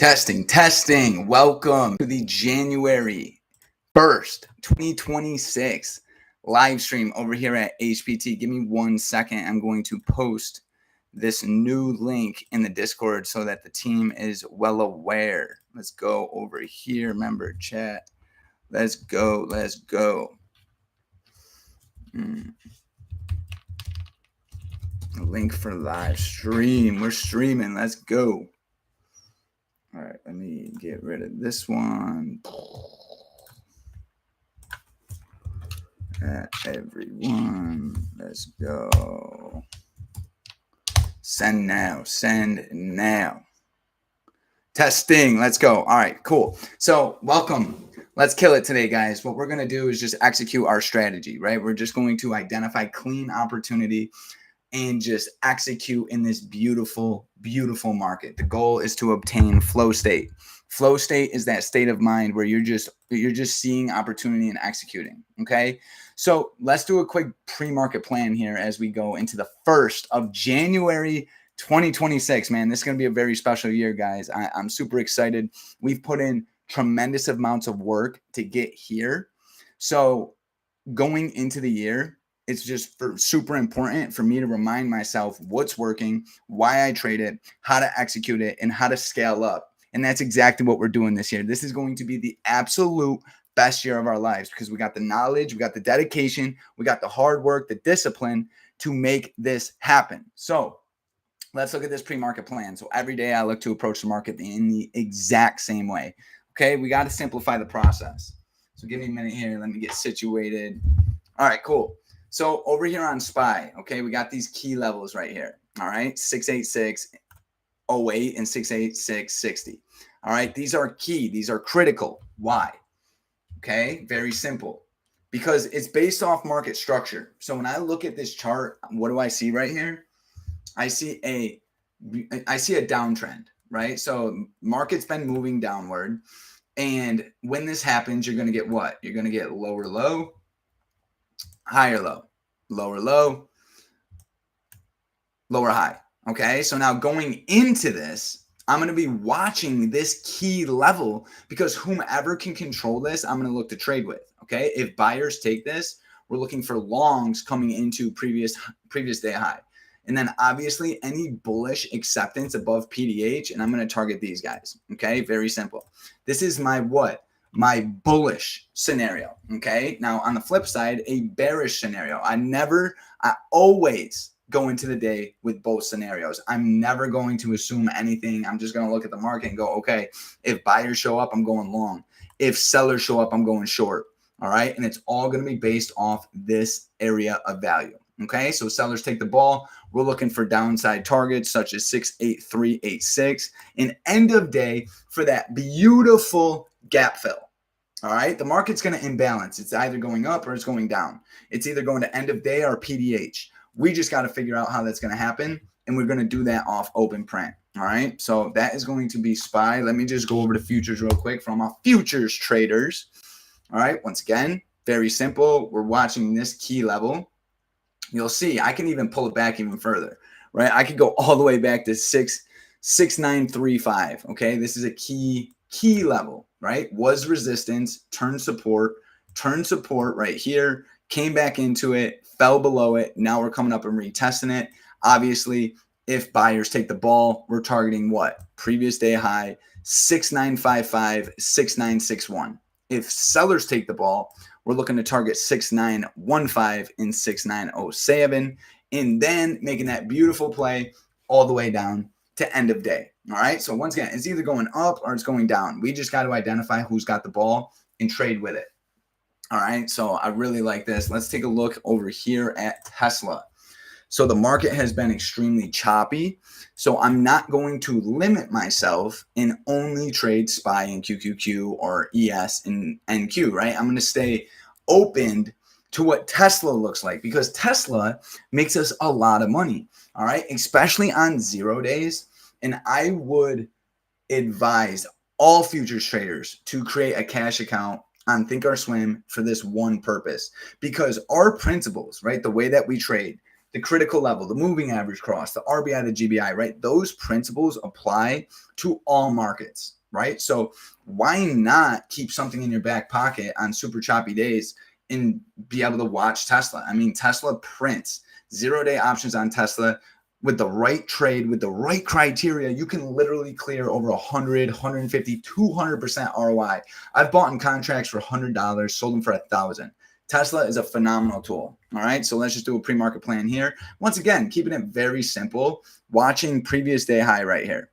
Testing. Welcome to the January 1st, 2026 live stream over here at HPT. Give me 1 second. I'm going to post this new link in the Discord so that the team is well aware. Let's go over here. Member chat. Let's go. Link for live stream. We're streaming. Let's go. All right, let me get rid of this one. Everyone, let's go. Send now. Testing, let's go. All right, cool. So welcome. Let's kill it today, guys. What we're going to do is just execute our strategy, right? We're just going to identify clean opportunity and just execute in this beautiful market. The goal is to obtain flow state. Flow state is that state of mind where you're just seeing opportunity and executing. Okay. So let's do a quick pre-market plan here as we go into the 1st of January 2026. Man, this is going to be a very special year, guys. I'm super excited. We've put in tremendous amounts of work to get here. So going into the year, it's just super important for me to remind myself what's working, why I trade it, how to execute it, and how to scale up. And that's exactly what we're doing this year. This is going to be the absolute best year of our lives because we got the knowledge, we got the dedication, we got the hard work, the discipline to make this happen. So let's look at this pre-market plan. So every day I look to approach the market in the exact same way. Okay, we got to simplify the process. So give me a minute here. Let me get situated. All right, cool. So over here on SPY, okay, we got these key levels right here. All right, 686.08 and 686.60. All right, these are key. These are critical. Why? Okay, very simple. Because it's based off market structure. So when I look at this chart, what do I see right here? I see a downtrend, right? So market's been moving downward. And when this happens, you're going to get what? You're going to get lower low, higher low, lower low, lower high. Okay, so now going into this, I'm going to be watching this key level because whomever can control this, I'm going to look to trade with. Okay, if buyers take this, we're looking for longs coming into previous day high. And then obviously any bullish acceptance above PDH, and I'm going to target these guys. Okay, very simple. This is my what? My bullish scenario. Okay. Now on the flip side, a bearish scenario. I always go into the day with both scenarios. I'm never going to assume anything. I'm just going to look at the market and go, okay, if buyers show up, I'm going long. If sellers show up, I'm going short. All right. And it's all going to be based off this area of value. Okay. So sellers take the ball. We're looking for downside targets such as 68386 and end of day for that beautiful gap fill. All right. The market's going to imbalance. It's either going up or it's going down. It's either going to end of day or PDH. We just got to figure out how that's going to happen. And we're going to do that off open print. All right. So that is going to be SPY. Let me just go over to futures real quick from our futures traders. All right. Once again, very simple. We're watching this key level. You'll see I can even pull it back even further. Right. I could go all the way back to 66935. Okay. This is a key level, right? Was resistance, turned support right here, came back into it, fell below it. Now we're coming up and retesting it. Obviously, if buyers take the ball, we're targeting what? Previous day high, 6955, 6961. If sellers take the ball, we're looking to target 6915 and 6907, and then making that beautiful play all the way down to end of day. All right. So once again, it's either going up or it's going down. We just got to identify who's got the ball and trade with it. All right. So I really like this. Let's take a look over here at Tesla. So the market has been extremely choppy. So I'm not going to limit myself and only trade SPY and QQQ or ES and NQ, right? I'm going to stay open to what Tesla looks like because Tesla makes us a lot of money. All right. Especially on 0 days. And I would advise all futures traders to create a cash account on Thinkorswim for this one purpose, because our principles, right, the way that we trade, the critical level, the moving average cross, the RBI, the GBI, right? Those principles apply to all markets, right? So why not keep something in your back pocket on super choppy days and be able to watch Tesla? I mean, Tesla prints 0-day options on Tesla. With the right trade, with the right criteria, you can literally clear over 100, 150, 200% ROI. I've bought in contracts for $100, sold them for $1,000. Tesla is a phenomenal tool. All right. So let's just do a pre-market plan here. Once again, keeping it very simple, watching previous day high right here.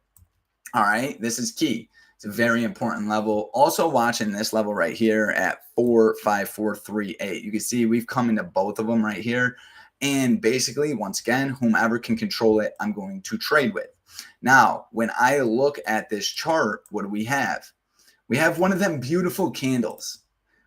All right. This is key. It's a very important level. Also watching this level right here at 45438. You can see we've come into both of them right here. And basically, once again, whomever can control it, I'm going to trade with. Now, when I look at this chart, what do we have? We have one of them beautiful candles,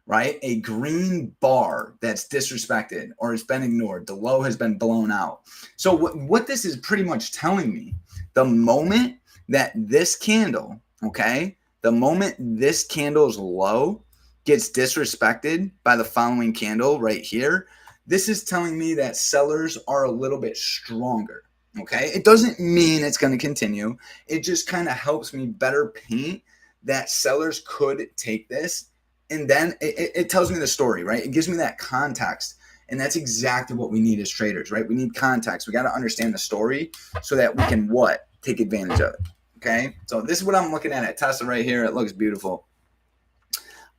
right? A green bar that's disrespected or has been ignored. The low has been blown out. So what this is pretty much telling me, the moment that this candle, okay, the moment this candle's low gets disrespected by the following candle right here, this is telling me that sellers are a little bit stronger, okay? It doesn't mean it's going to continue. It just kind of helps me better paint that sellers could take this. And then it tells me the story, right? It gives me that context. And that's exactly what we need as traders, right? We need context. We got to understand the story so that we can what? Take advantage of it, okay? So this is what I'm looking at Tesla right here. It looks beautiful.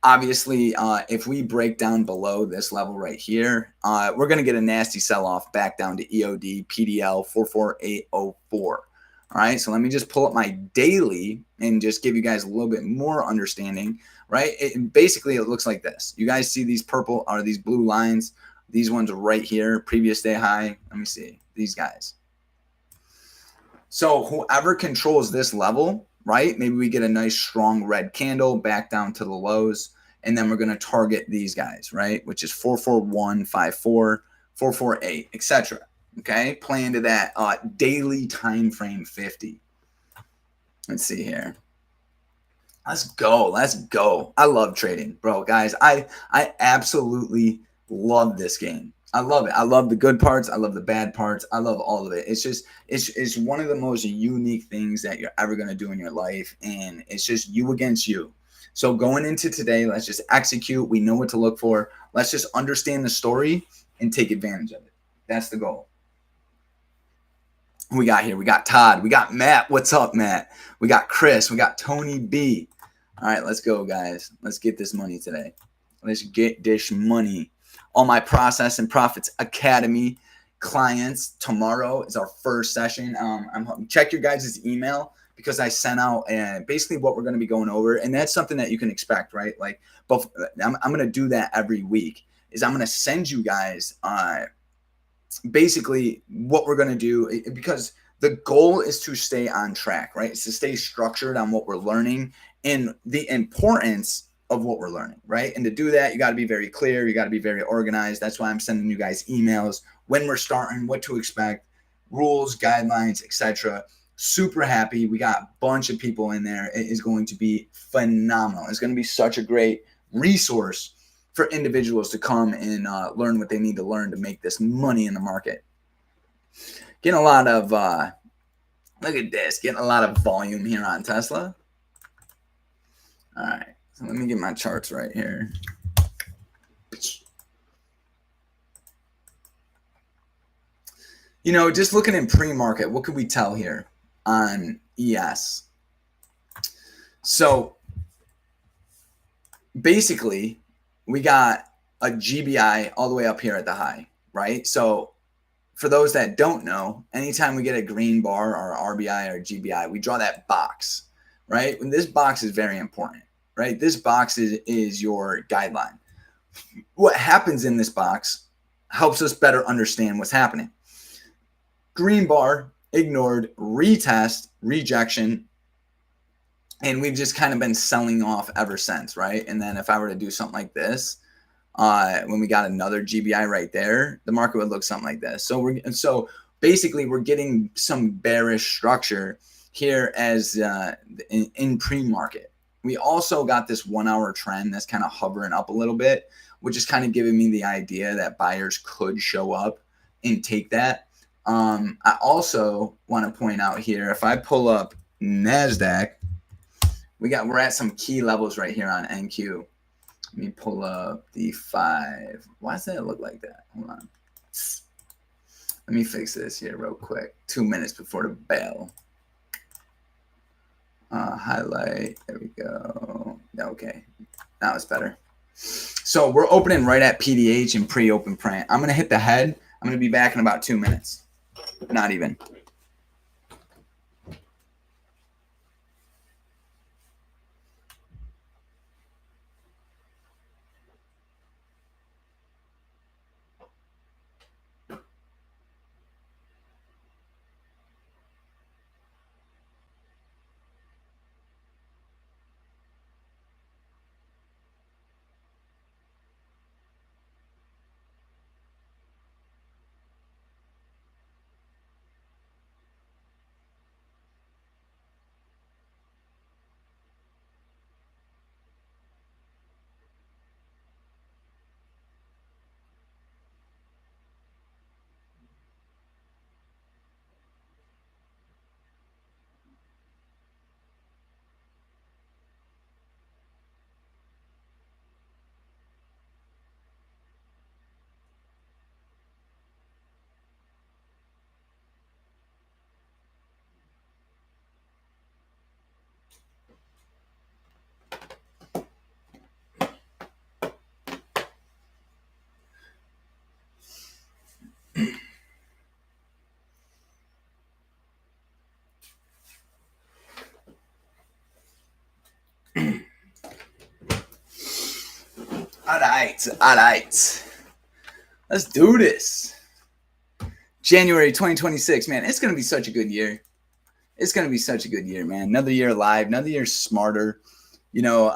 Obviously, if we break down below this level right here, we're going to get a nasty sell-off back down to EOD, PDL 44804. All right, so let me just pull up my daily and just give you guys a little bit more understanding, right? Basically, it looks like this. You guys see these purple or these blue lines? These ones are right here, previous day high. Let me see, these guys. So whoever controls this level, right? Maybe we get a nice strong red candle back down to the lows, and then we're going to target these guys, right? Which is 44154, 448, etc. Okay, play into that daily time frame 50. Let's see here. Let's go. Let's go. I love trading, bro, guys. I absolutely love this game. I love it. I love the good parts. I love the bad parts. I love all of it. It's just, it's one of the most unique things that you're ever going to do in your life. And it's just you against you. So going into today, let's just execute. We know what to look for. Let's just understand the story and take advantage of it. That's the goal. Who we got here? We got Todd. We got Matt. What's up, Matt? We got Chris. We got Tony B. All right, let's go, guys. Let's get this money today. Let's get this money. All my Process and Profits Academy clients, tomorrow is our first session. Check your guys' email because I sent out basically what we're going to be going over. And that's something that you can expect, right? Like, but I'm going to do that every week is I'm going to send you guys basically what we're going to do because the goal is to stay on track, right? It's to stay structured on what we're learning and the importance of what we're learning, right? And to do that, you got to be very clear. You got to be very organized. That's why I'm sending you guys emails when we're starting, what to expect, rules, guidelines, etc. Super happy. We got a bunch of people in there. It is going to be phenomenal. It's going to be such a great resource for individuals to come and learn what they need to learn to make this money in the market. Getting a lot of, look at this, getting a lot of volume here on Tesla. All right. So let me get my charts right here. You know, just looking in pre-market, what could we tell here on ES? So basically, we got a GBI all the way up here at the high, right? So for those that don't know, anytime we get a green bar or RBI or GBI, we draw that box, right? And this box is very important. Right? This box is your guideline. What happens in this box helps us better understand what's happening. Green bar, ignored, retest, rejection, and we've just kind of been selling off ever since, right? And then if I were to do something like this, when we got another GBI right there, the market would look something like this. So basically we're getting some bearish structure here as in pre-market. We also got this 1 hour trend that's kind of hovering up a little bit, which is kind of giving me the idea that buyers could show up and take that. I also want to point out here, if I pull up NASDAQ, we're at some key levels right here on NQ. Let me pull up the 5. Why does that look like that? Hold on. Let me fix this here real quick. 2 minutes before the bell. Highlight. There we go. Okay. Now it's better. So we're opening right at PDH and pre-open print. I'm going to hit the head. I'm going to be back in about 2 minutes. Not even. All right. Let's do this. January 2026, man. It's going to be such a good year. It's going to be such a good year, man. Another year alive, another year smarter. You know,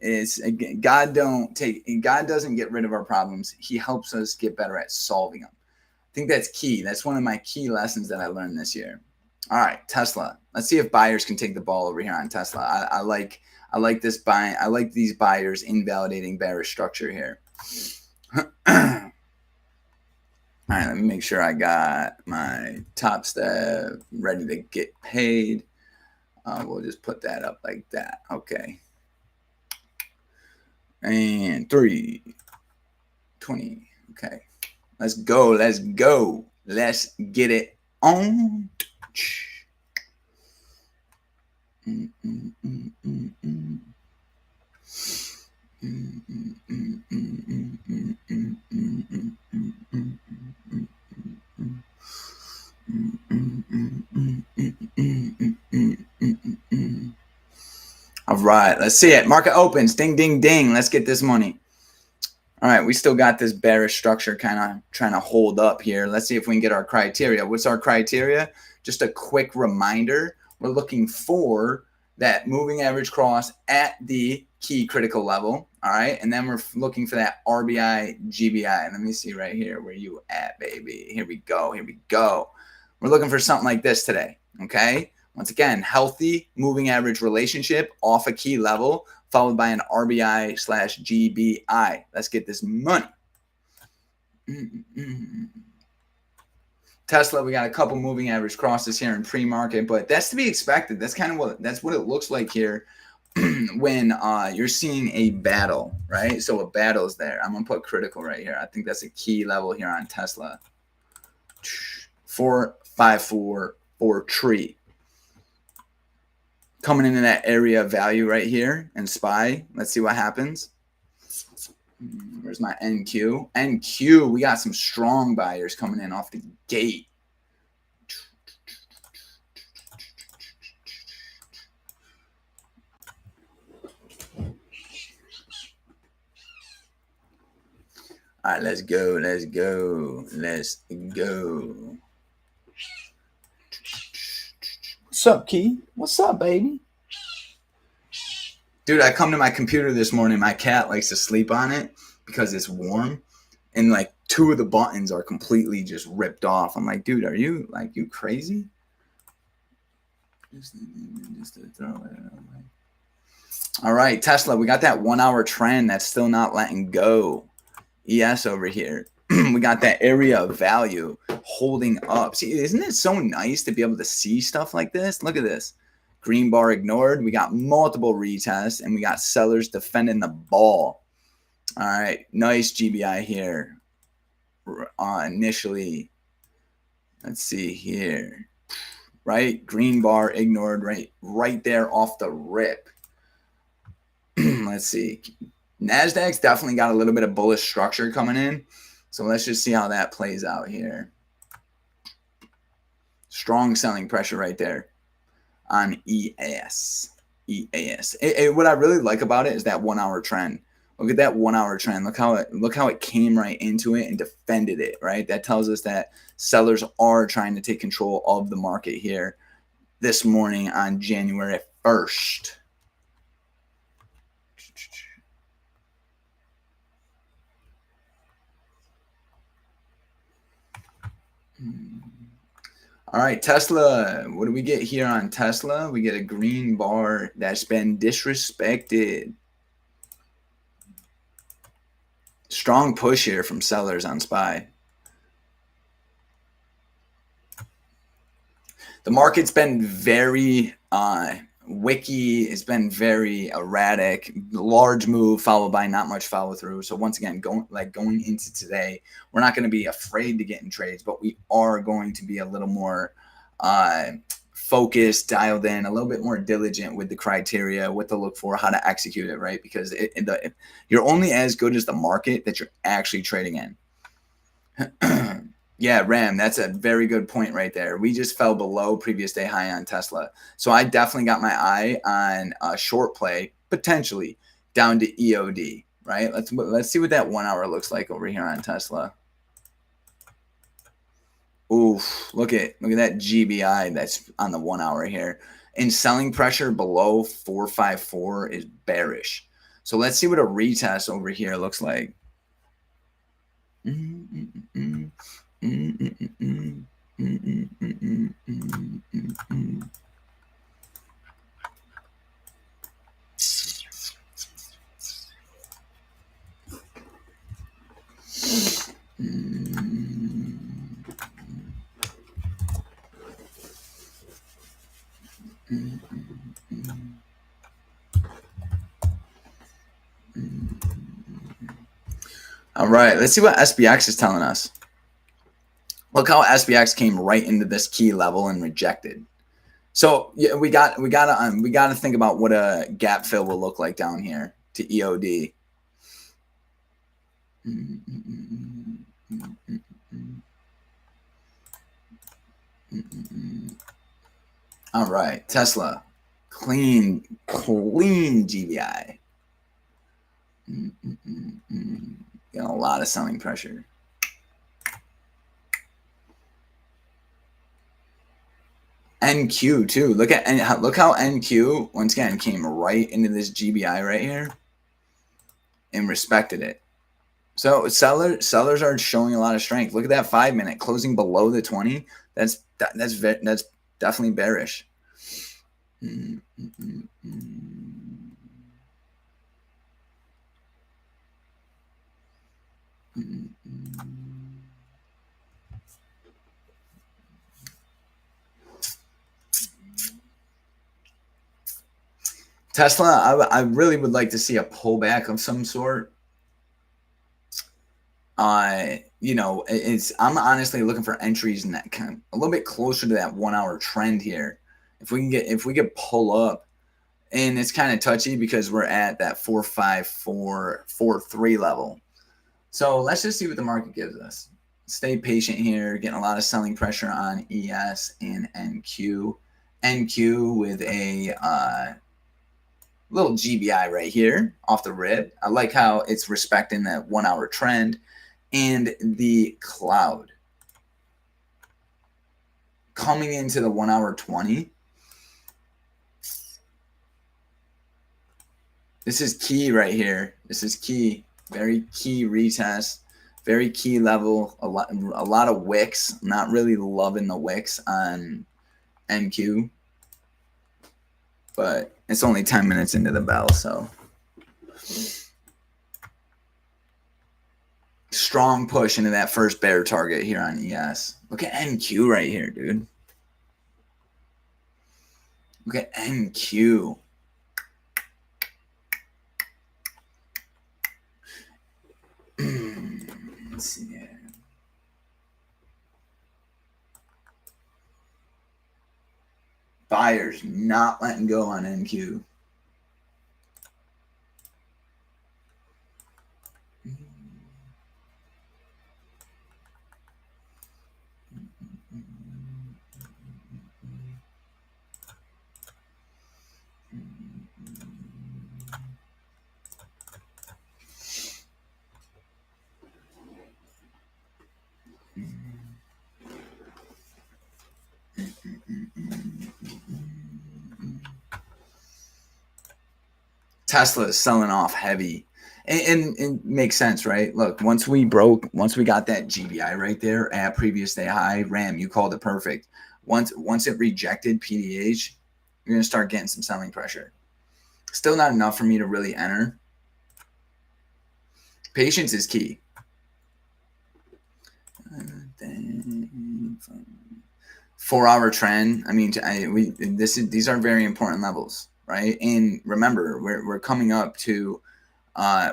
it's God doesn't get rid of our problems. He helps us get better at solving them. I think that's key. That's one of my key lessons that I learned this year. All right, Tesla. Let's see if buyers can take the ball over here on Tesla. I like this buying. I like these buyers invalidating bearish structure here. All right, let me make sure I got my top step ready to get paid. We'll just put that up like that. Okay. And 3, 20. Okay. Let's go. Let's go. Let's get it on. All right, let's see it. Market opens. Ding, ding, ding. Let's get this money. All right, we still got this bearish structure kind of trying to hold up here. Let's see if we can get our criteria. What's our criteria? Just a quick reminder. We're looking for that moving average cross at the key critical level. All right, and then we're looking for that RBI, GBI. Let me see right here. Where you at, baby? Here we go. Here we go. We're looking for something like this today, okay? Once again, healthy moving average relationship off a key level, followed by an RBI/GBI. Let's get this money. Tesla, we got a couple moving average crosses here in pre-market, but that's to be expected. That's kind of what it looks like here when you're seeing a battle, right? So a battle is there. I'm gonna put critical right here. I think that's a key level here on Tesla. 454 tree. Coming into that area of value right here and SPY. Let's see what happens. Where's my NQ? NQ, we got some strong buyers coming in off the gate. All right, let's go. Let's go. Let's go. What's up, Key? What's up, baby? Dude, I come to my computer this morning. My cat likes to sleep on it because it's warm. And like 2 of the buttons are completely just ripped off. I'm like, dude, are you crazy? Just to throw it away. All right, Tesla, we got that 1 hour trend that's still not letting go. ES over here. We we got that area of value holding up. See, isn't it so nice to be able to see stuff like this? Look at this. Green bar ignored. We got multiple retests, and we got sellers defending the ball. All right, nice GBI here. Initially, let's see here. Right, green bar ignored right there off the rip. Let's see. NASDAQ's definitely got a little bit of bullish structure coming in. So let's just see how that plays out here. Strong selling pressure right there on EAS. What I really like about it is that 1 hour trend. Look at that 1 hour trend. Look how it came right into it and defended it, right? That tells us that sellers are trying to take control of the market here this morning on January 1st. All right, Tesla. What do we get here on Tesla? We get a green bar that's been disrespected. Strong push here from sellers on SPY. The market's been very wicky. It's been very erratic. Large move followed by not much follow through. So once again, going into today, we're not going to be afraid to get in trades, but we are going to be a little more focused, dialed in, a little bit more diligent with the criteria, what to look for, how to execute it, right? Because you're only as good as the market that you're actually trading in. Yeah, Ram, that's a very good point right there. We just fell below previous day high on Tesla. So I definitely got my eye on a short play, potentially down to EOD, right? Let's see what that 1 hour looks like over here on Tesla. Oof, look at that GBI that's on the 1 hour here. And selling pressure below 454 is bearish. So let's see what a retest over here looks like. All right, let's see what SPX is telling us. Look how SPX came right into this key level and rejected. So yeah, we gotta think about what a gap fill will look like down here to EOD. All right, Tesla, clean GBI. Got a lot of selling pressure. NQ too. Look how NQ once again came right into this GBI right here and respected it. So sellers are showing a lot of strength. Look at that 5 minute closing below the 20. That's definitely bearish. Tesla, I really would like to see a pullback of some sort. You know, I'm honestly looking for entries in that kind of a little bit closer to that 1 hour trend here. If we could pull up, and it's kind of touchy because we're at that 45443 level. So let's just see what the market gives us. Stay patient here, getting a lot of selling pressure on ES and NQ. NQ with a little GBI right here off the rib. I like how it's respecting that 1 hour trend. And the cloud coming into the 1 hour 20. This is key right here. This is key. Very key retest. Very key level. A lot of wicks. Not really loving the wicks on NQ. But it's only 10 minutes into the bell, so. strong push into that first bear target here on ES. Look at NQ right here, dude. Look at NQ. Let's see here. Buyers not letting go on NQ. Tesla is selling off heavy. And it makes sense, right? Look, once we got that GBI right there at previous day high, Ram, you called it perfect. Once it rejected PDH, you're going to start getting some selling pressure. Still not enough for me to really enter. Patience is key. 4-hour trend. I mean, these are very important levels, right? And remember, we're coming up to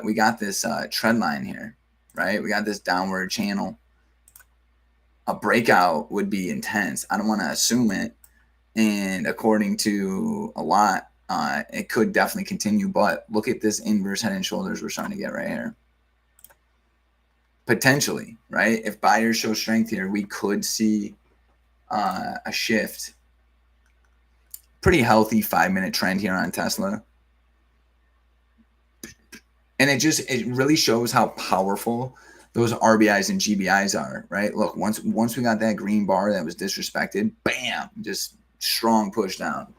we got this trend line here, right? We got this downward channel. A breakout would be intense. I don't want to assume it, and according to a lot, it could definitely continue. But look at this inverse head and shoulders we're starting to get right here. Potentially, right? If buyers show strength here, we could see a shift. Pretty healthy 5-minute trend here on Tesla. And it really shows how powerful those RBIs and GBIs are, right? Look, once we got that green bar that was disrespected, bam, just strong push down.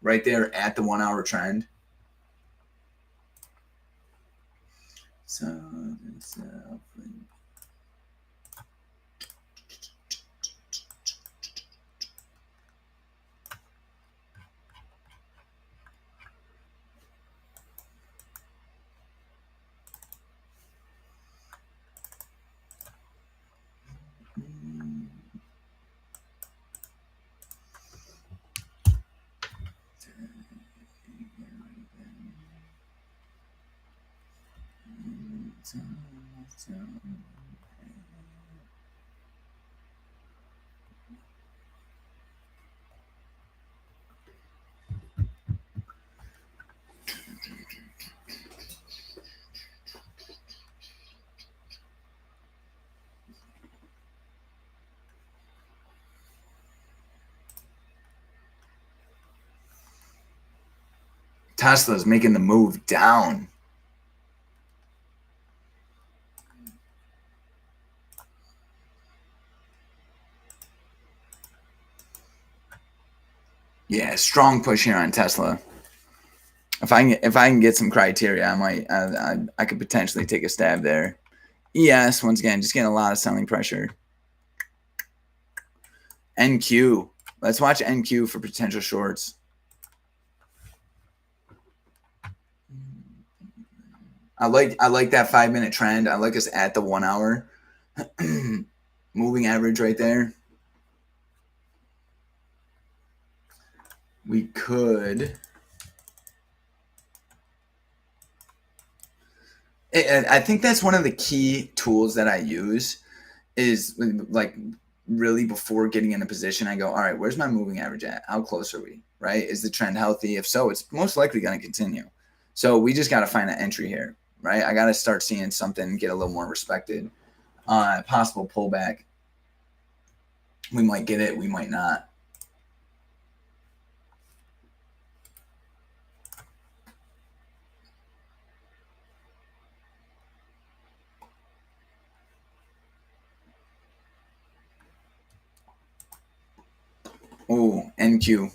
Right there at the 1-hour trend. So it's Tesla's making the move down. Yeah, strong push here on Tesla. If I can get some criteria, I could potentially take a stab there. ES, once again, just getting a lot of selling pressure. NQ. Let's watch NQ for potential shorts. I like that 5-minute trend. I like us at the 1-hour moving average right there. We could. I think that's one of the key tools that I use is like really before getting in a position, I go, all right, where's my moving average at? How close are we? Right? Is the trend healthy? If so, it's most likely going to continue. So we just got to find an entry here, right? I got to start seeing something get a little more respected. Possible pullback. We might get it. We might not. Oh, NQ.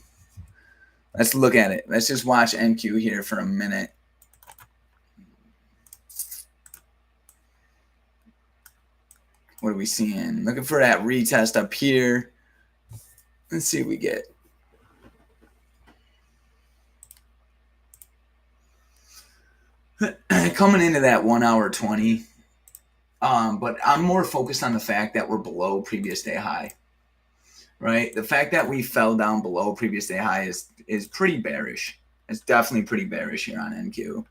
Let's look at it. Let's just watch NQ here for a minute. What are we seeing? Looking for that retest up here. Let's see what we get. Coming into that 1-hour 20. But I'm more focused on the fact that we're below previous day high, right? The fact that we fell down below previous day high is pretty bearish. It's definitely pretty bearish here on NQ.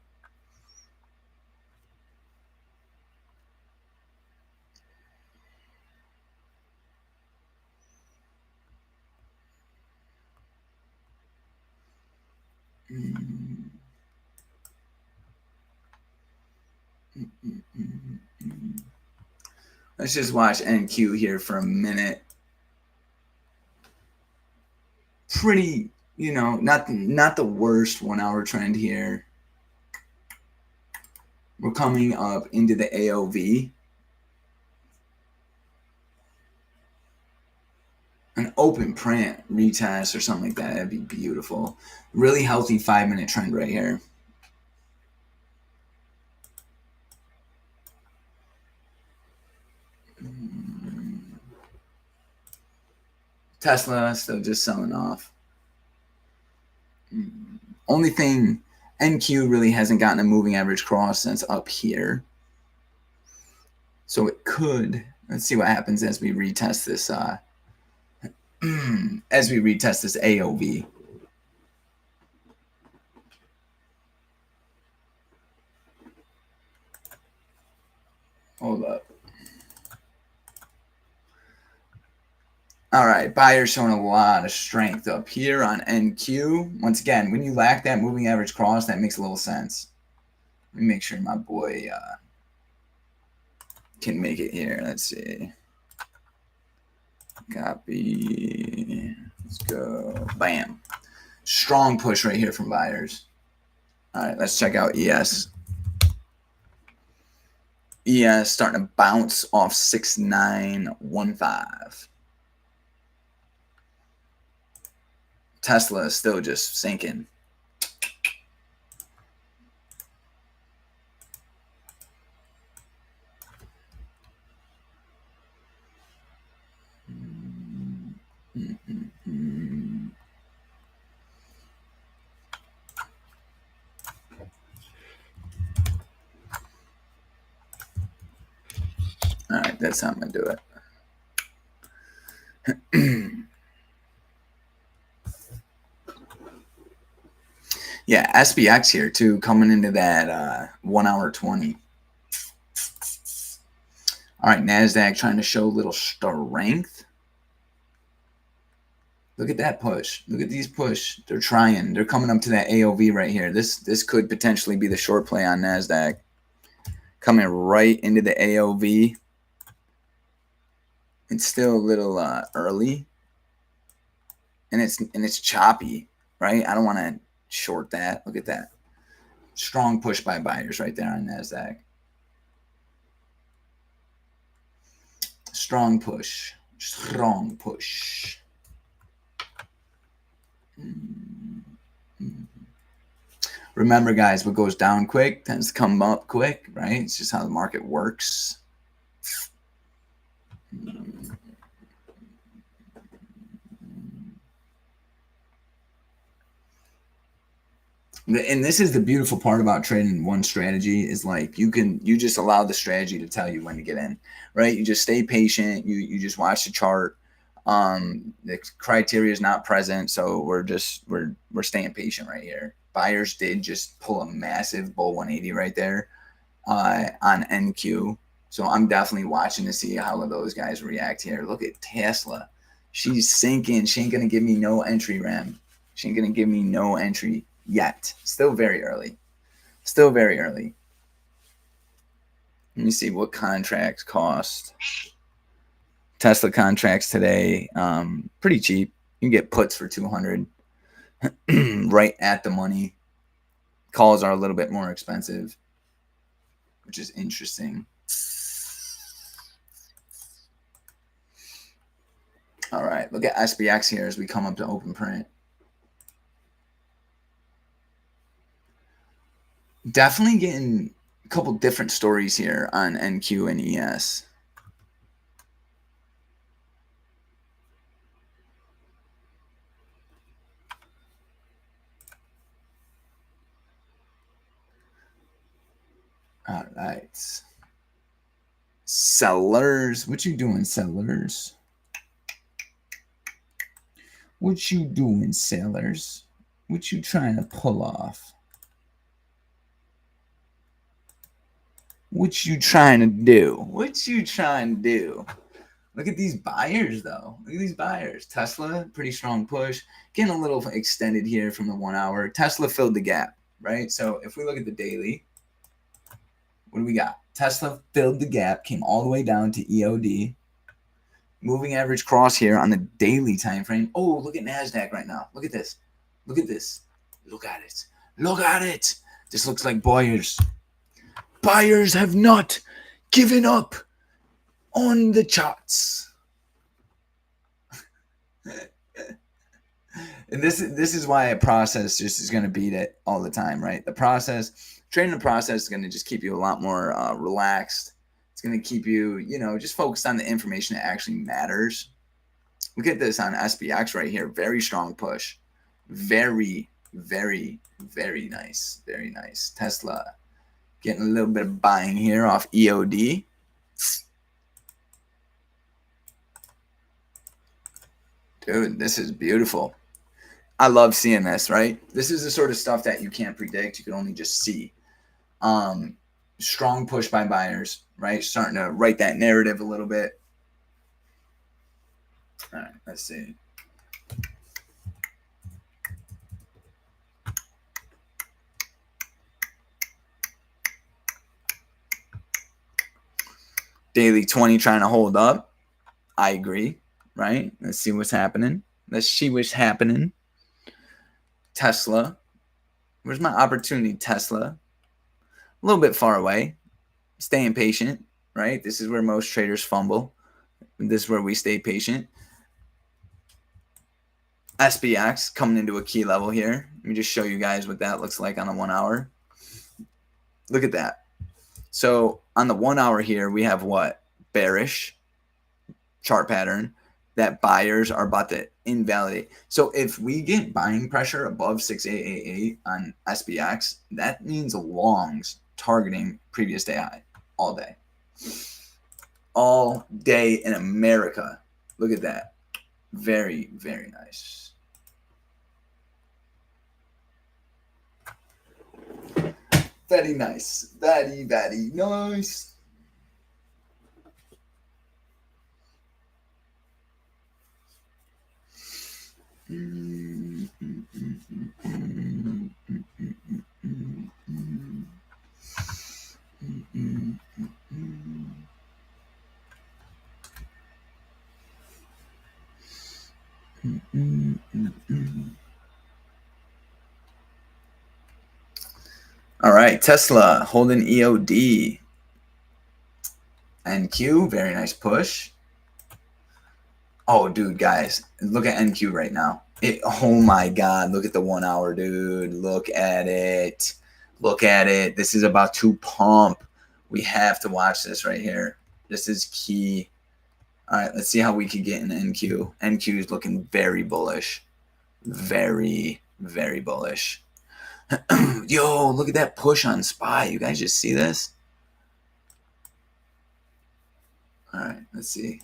Let's just watch NQ here for a minute. Pretty, you know, not the worst 1 hour trend here. We're coming up into the AOV. An open print retest or something like that. That'd be beautiful. Really healthy 5-minute trend right here. Tesla still just selling off. Only thing, NQ really hasn't gotten a moving average cross since up here. So it could. Let's see what happens as we retest this. As we retest this AOV. Hold up. All right, buyers showing a lot of strength up here on NQ. Once again, when you lack that moving average cross, that makes a little sense. Let me make sure my boy can make it here. Let's see. Copy. Let's go. Bam. Strong push right here from buyers. All right, let's check out ES. ES starting to bounce off 6915. Tesla is still just sinking. All right, that's how I'm going to do it. Yeah, SPX here too, coming into that 1 hour 20. All right, NASDAQ trying to show a little strength. Look at that push. Look at these push. They're trying. They're coming up to that AOV right here. This could potentially be the short play on NASDAQ. Coming right into the AOV. It's still a little early. And it's choppy, right? I don't want to short that. Look at that. Strong push by buyers right there on NASDAQ. Strong push. Strong push. Remember, guys, what goes down quick tends to come up quick, right? It's just how the market works. And this is the beautiful part about trading one strategy is like you just allow the strategy to tell you when to get in, right? You just stay patient. You just watch the chart. The criteria is not present, so we're staying patient right here. Buyers did just pull a massive bull 180 right there on NQ. So I'm definitely watching to see how those guys react here. Look at Tesla. She's sinking. She ain't going to give me no entry, Ram. She ain't going to give me no entry yet. Still very early. Still very early. Let me see what contracts cost. Tesla contracts today, pretty cheap. You can get puts for 200 right at the money. Calls are a little bit more expensive, which is interesting. All right, look at SPX here as we come up to open print. Definitely getting a couple different stories here on NQ and ES. All right. Sellers, what you doing, sellers? What you doing, sellers? What you trying to pull off? What you trying to do? What you trying to do? Look at these buyers, though. Look at these buyers. Tesla, pretty strong push. Getting a little extended here from the 1 hour. Tesla filled the gap, right? So if we look at the daily, what do we got? Tesla filled the gap, came all the way down to EOD. Moving average cross here on the daily time frame. Oh, look at NASDAQ right now. Look at this. Look at this. Look at it. Look at it. This looks like buyers. Buyers have not given up on the charts. And this is why a process just is going to beat it all the time, right? The process, trading the process is going to just keep you a lot more relaxed. It's going to keep you, just focused on the information that actually matters. Look at this on SPX right here. Very strong push. Very, very, very nice. Very nice. Tesla getting a little bit of buying here off EOD. Dude, this is beautiful. I love seeing this, right? This is the sort of stuff that you can't predict. You can only just see. Strong push by buyers, right? Starting to write that narrative a little bit. All right, let's see. Daily 20 trying to hold up. I agree, right? Let's see what's happening. Let's see what's happening. Tesla. Where's my opportunity, Tesla? A little bit far away. Staying patient, right? This is where most traders fumble. This is where we stay patient. SPX coming into a key level here. Let me just show you guys what that looks like on a 1 hour. Look at that. So on the 1 hour here, we have what? Bearish chart pattern that buyers are about to invalidate. So if we get buying pressure above 6888 on SPX, that means longs targeting previous day high all day. All day in America. Look at that. Very, very nice. Very nice. Very, very nice. All right, Tesla holding EOD. NQ, very nice push. Oh, dude, guys, look at NQ right now. Oh my God, look at the 1 hour, dude. Look at it. Look at it. This is about to pump. We have to watch this right here. This is key. All right, let's see how we can get in NQ. NQ is looking very bullish. Very, very bullish. Yo, look at that push on SPY. You guys just see this? All right, let's see.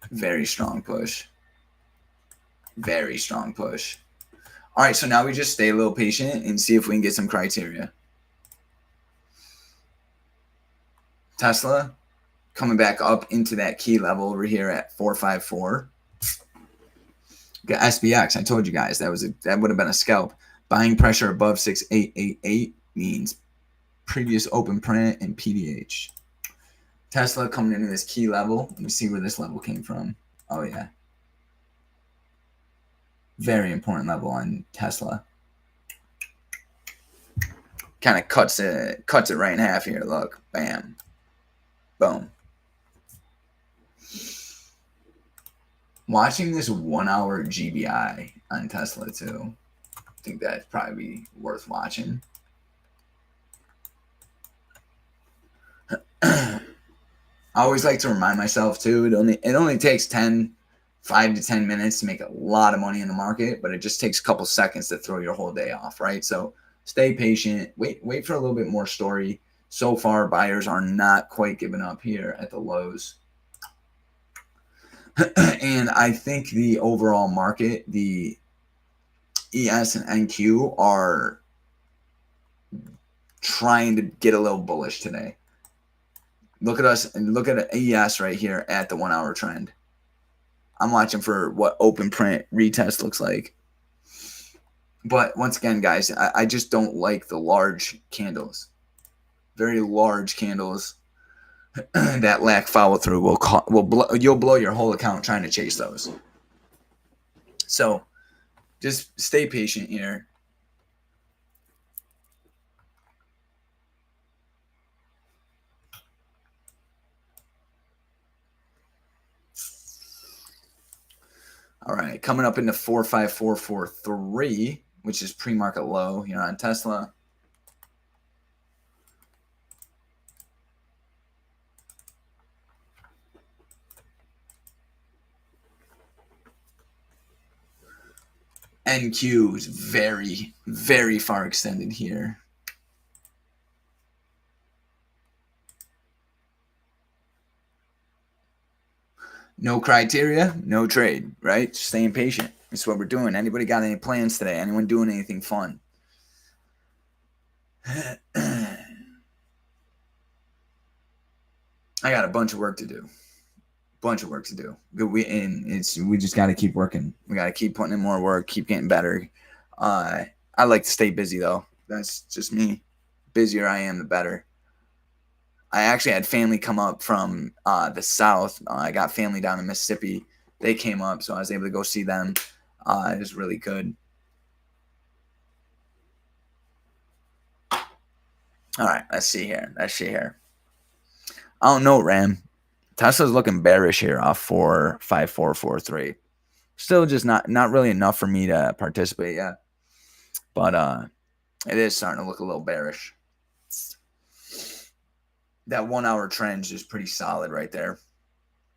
Very strong push. Very strong push. All right, so now we just stay a little patient and see if we can get some criteria. Tesla coming back up into that key level over here at 454. Got SPX. I told you guys that would have been a scalp. Buying pressure above 6888 means previous open print and PDH. Tesla coming into this key level. Let me see where this level came from. Oh yeah. Very important level on Tesla. Kind of cuts it right in half here. Look, bam, boom. Watching this 1 hour GBI on Tesla too. I think that'd probably be worth watching. I always like to remind myself too. It only takes 5 to 10 minutes to make a lot of money in the market, but it just takes a couple seconds to throw your whole day off, right? So stay patient. Wait for a little bit more story. So far, buyers are not quite giving up here at the lows. And I think the overall market, the ES and NQ, are trying to get a little bullish today. Look at us and look at ES right here at the 1 hour trend. I'm watching for what open print retest looks like. But once again, guys, I just don't like the large candles. Very large candles that lack follow through you'll blow your whole account trying to chase those. So just stay patient here. All right, coming up into 45443, which is pre-market low here on Tesla. NQ is very, very far extended here. No criteria, no trade, right? Just staying patient. That's what we're doing. Anybody got any plans today? Anyone doing anything fun? I got a bunch of work to do. We just got to keep working. We got to keep putting in more work, keep getting better. I like to stay busy though. That's just me. Busier I am, the better. I actually had family come up from the south. I got family down in Mississippi. They came up, so I was able to go see them. It was really good. All right, let's see here. I don't know, Ram. Tesla's looking bearish here off 45443. Still just not really enough for me to participate yet. But it is starting to look a little bearish. That 1 hour trend is just pretty solid right there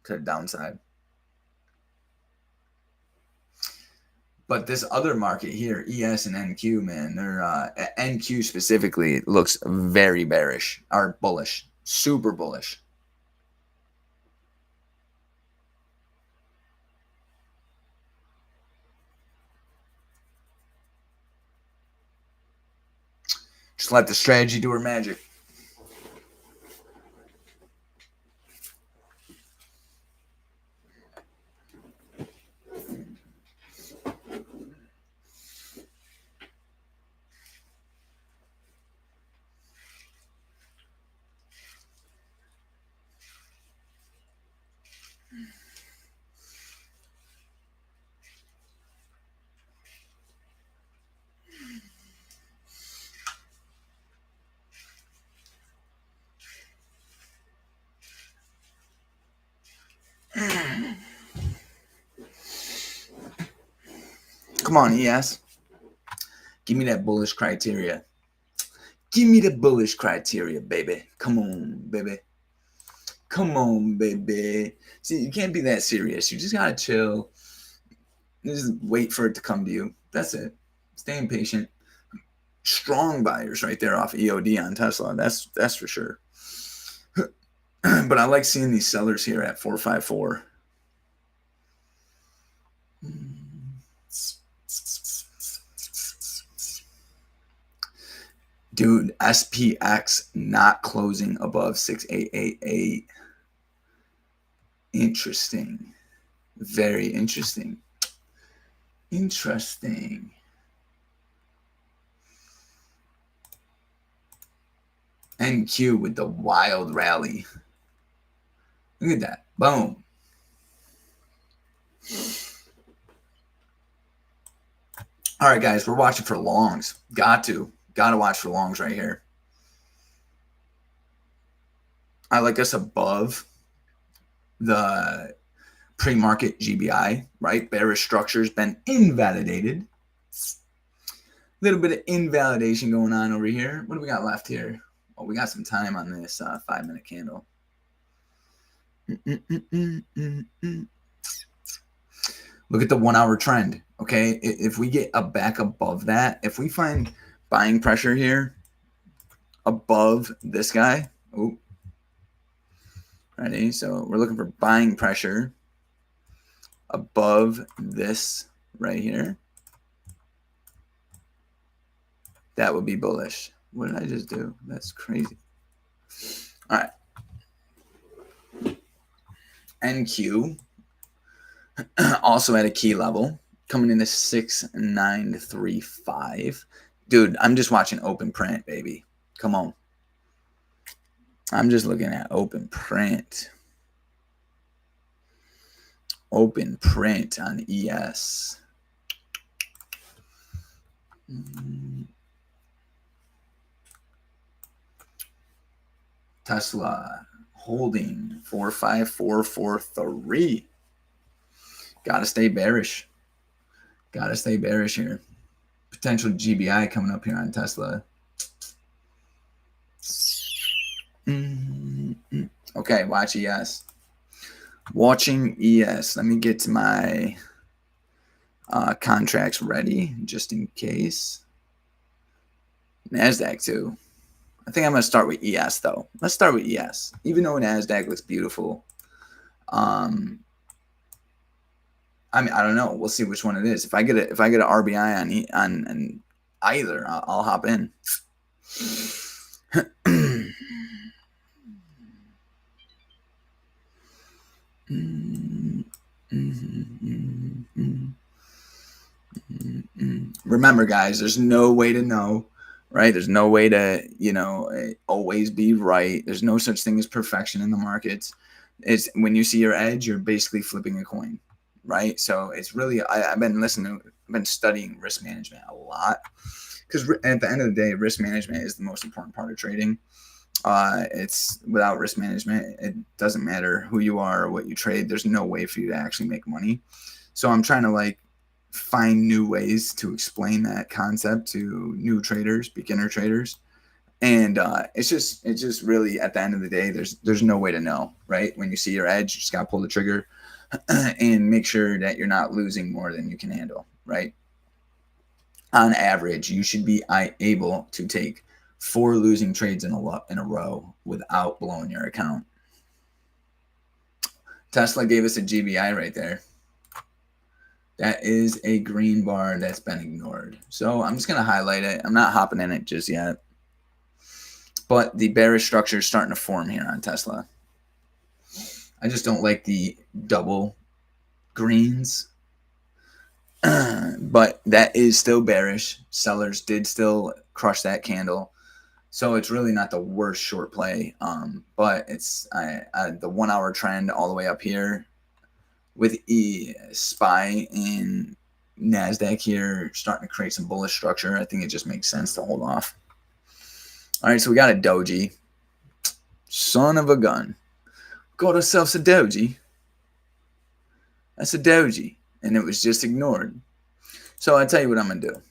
to the downside. But this other market here, ES and NQ, man, they're NQ specifically looks very bearish or bullish, super bullish. Just let the strategy do her magic. Come on, ES. Give me that bullish criteria. Give me the bullish criteria, baby. Come on, baby. Come on, baby. See, you can't be that serious. You just gotta chill. Just wait for it to come to you. That's it. Staying patient. Strong buyers right there off EOD on Tesla. That's for sure. But I like seeing these sellers here at 454. Dude, SPX not closing above 6888. Interesting. Very interesting. Interesting. NQ with the wild rally. Look at that. Boom. All right, guys, we're watching for longs. Got to watch for longs right here. I like us above the pre-market GBI, right? Bearish structure's been invalidated. A little bit of invalidation going on over here. What do we got left here? Oh, we got some time on this 5-minute candle. Look at the 1 hour trend. Okay, if we get back above that, if we find buying pressure here, above this guy. Ooh. Ready? So we're looking for buying pressure above this right here. That would be bullish. What did I just do? That's crazy. All right. NQ also at a key level, coming in at 6935. Dude, I'm just watching open print, baby. Come on. I'm just looking at open print. Open print on ES. Tesla holding 45443. Gotta stay bearish. Gotta stay bearish here. Potential GBI coming up here on Tesla. Okay, watch ES. Watching ES. Let me get to my contracts ready just in case. NASDAQ too. I think I'm going to start with ES though. Let's start with ES. Even though NASDAQ looks beautiful. I mean, I don't know. We'll see which one it is. If I get an RBI on either, I'll hop in. Remember, guys, there's no way to know, right? There's no way to, always be right. There's no such thing as perfection in the markets. It's when you see your edge, you're basically flipping a coin, right? So it's really, I've been studying risk management a lot, because at the end of the day, risk management is the most important part of trading. It's without risk management, it doesn't matter who you are or what you trade. There's no way for you to actually make money. So I'm trying to find new ways to explain that concept to new traders, beginner traders. And it's just really, at the end of the day, there's no way to know, right? When you see your edge, you just got to pull the trigger and make sure that you're not losing more than you can handle, right? On average, you should be able to take 4 losing trades in a row without blowing your account. Tesla gave us a GBI right there. That is a green bar that's been ignored. So I'm just going to highlight it. I'm not hopping in it just yet. But the bearish structure is starting to form here on Tesla. I just don't like the double greens. But that is still bearish. Sellers did still crush that candle. So it's really not the worst short play. But it's the 1 hour trend all the way up here with SPY and NASDAQ here starting to create some bullish structure. I think it just makes sense to hold off. All right, so we got a doji. Son of a gun. Got ourselves a doji. That's a doji. And it was just ignored. So I tell you what I'm going to do.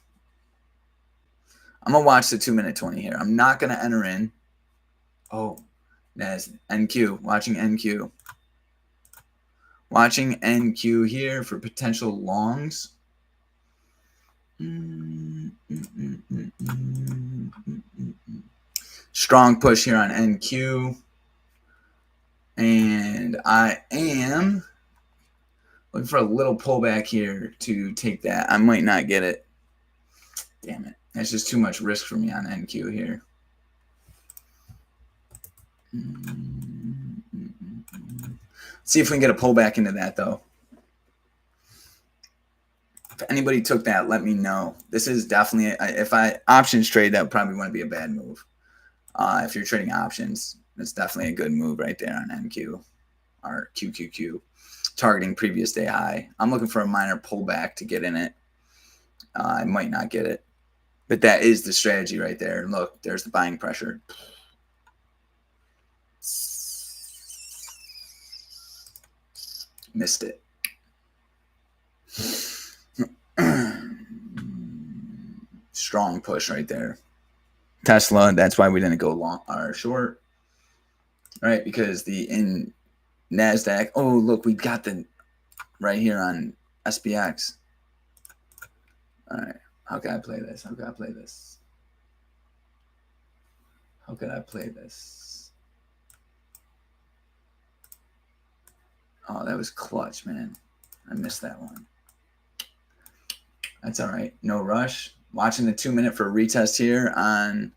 I'm going to watch the 2-minute 20 here. I'm not going to enter in. Oh, that's NQ. Watching NQ. Watching NQ here for potential longs. Strong push here on NQ. And I am looking for a little pullback here to take that. I might not get it. Damn it. That's just too much risk for me on NQ here. See if we can get a pullback into that, though. If anybody took that, let me know. This is definitely, if I options trade, that probably wouldn't be a bad move. If you're trading options, it's definitely a good move right there on NQ or QQQ, targeting previous day high. I'm looking for a minor pullback to get in it. I might not get it, but that is the strategy right there. Look, there's the buying pressure. Missed it. Strong push right there. Tesla, that's why we didn't go long or short. Right, because in NASDAQ, oh, look, we got the right here on SPX. All right, how can I play this? How could I play this? Oh, that was clutch, man. I missed that one. That's all right. No rush. Watching the 2 minute for a retest here on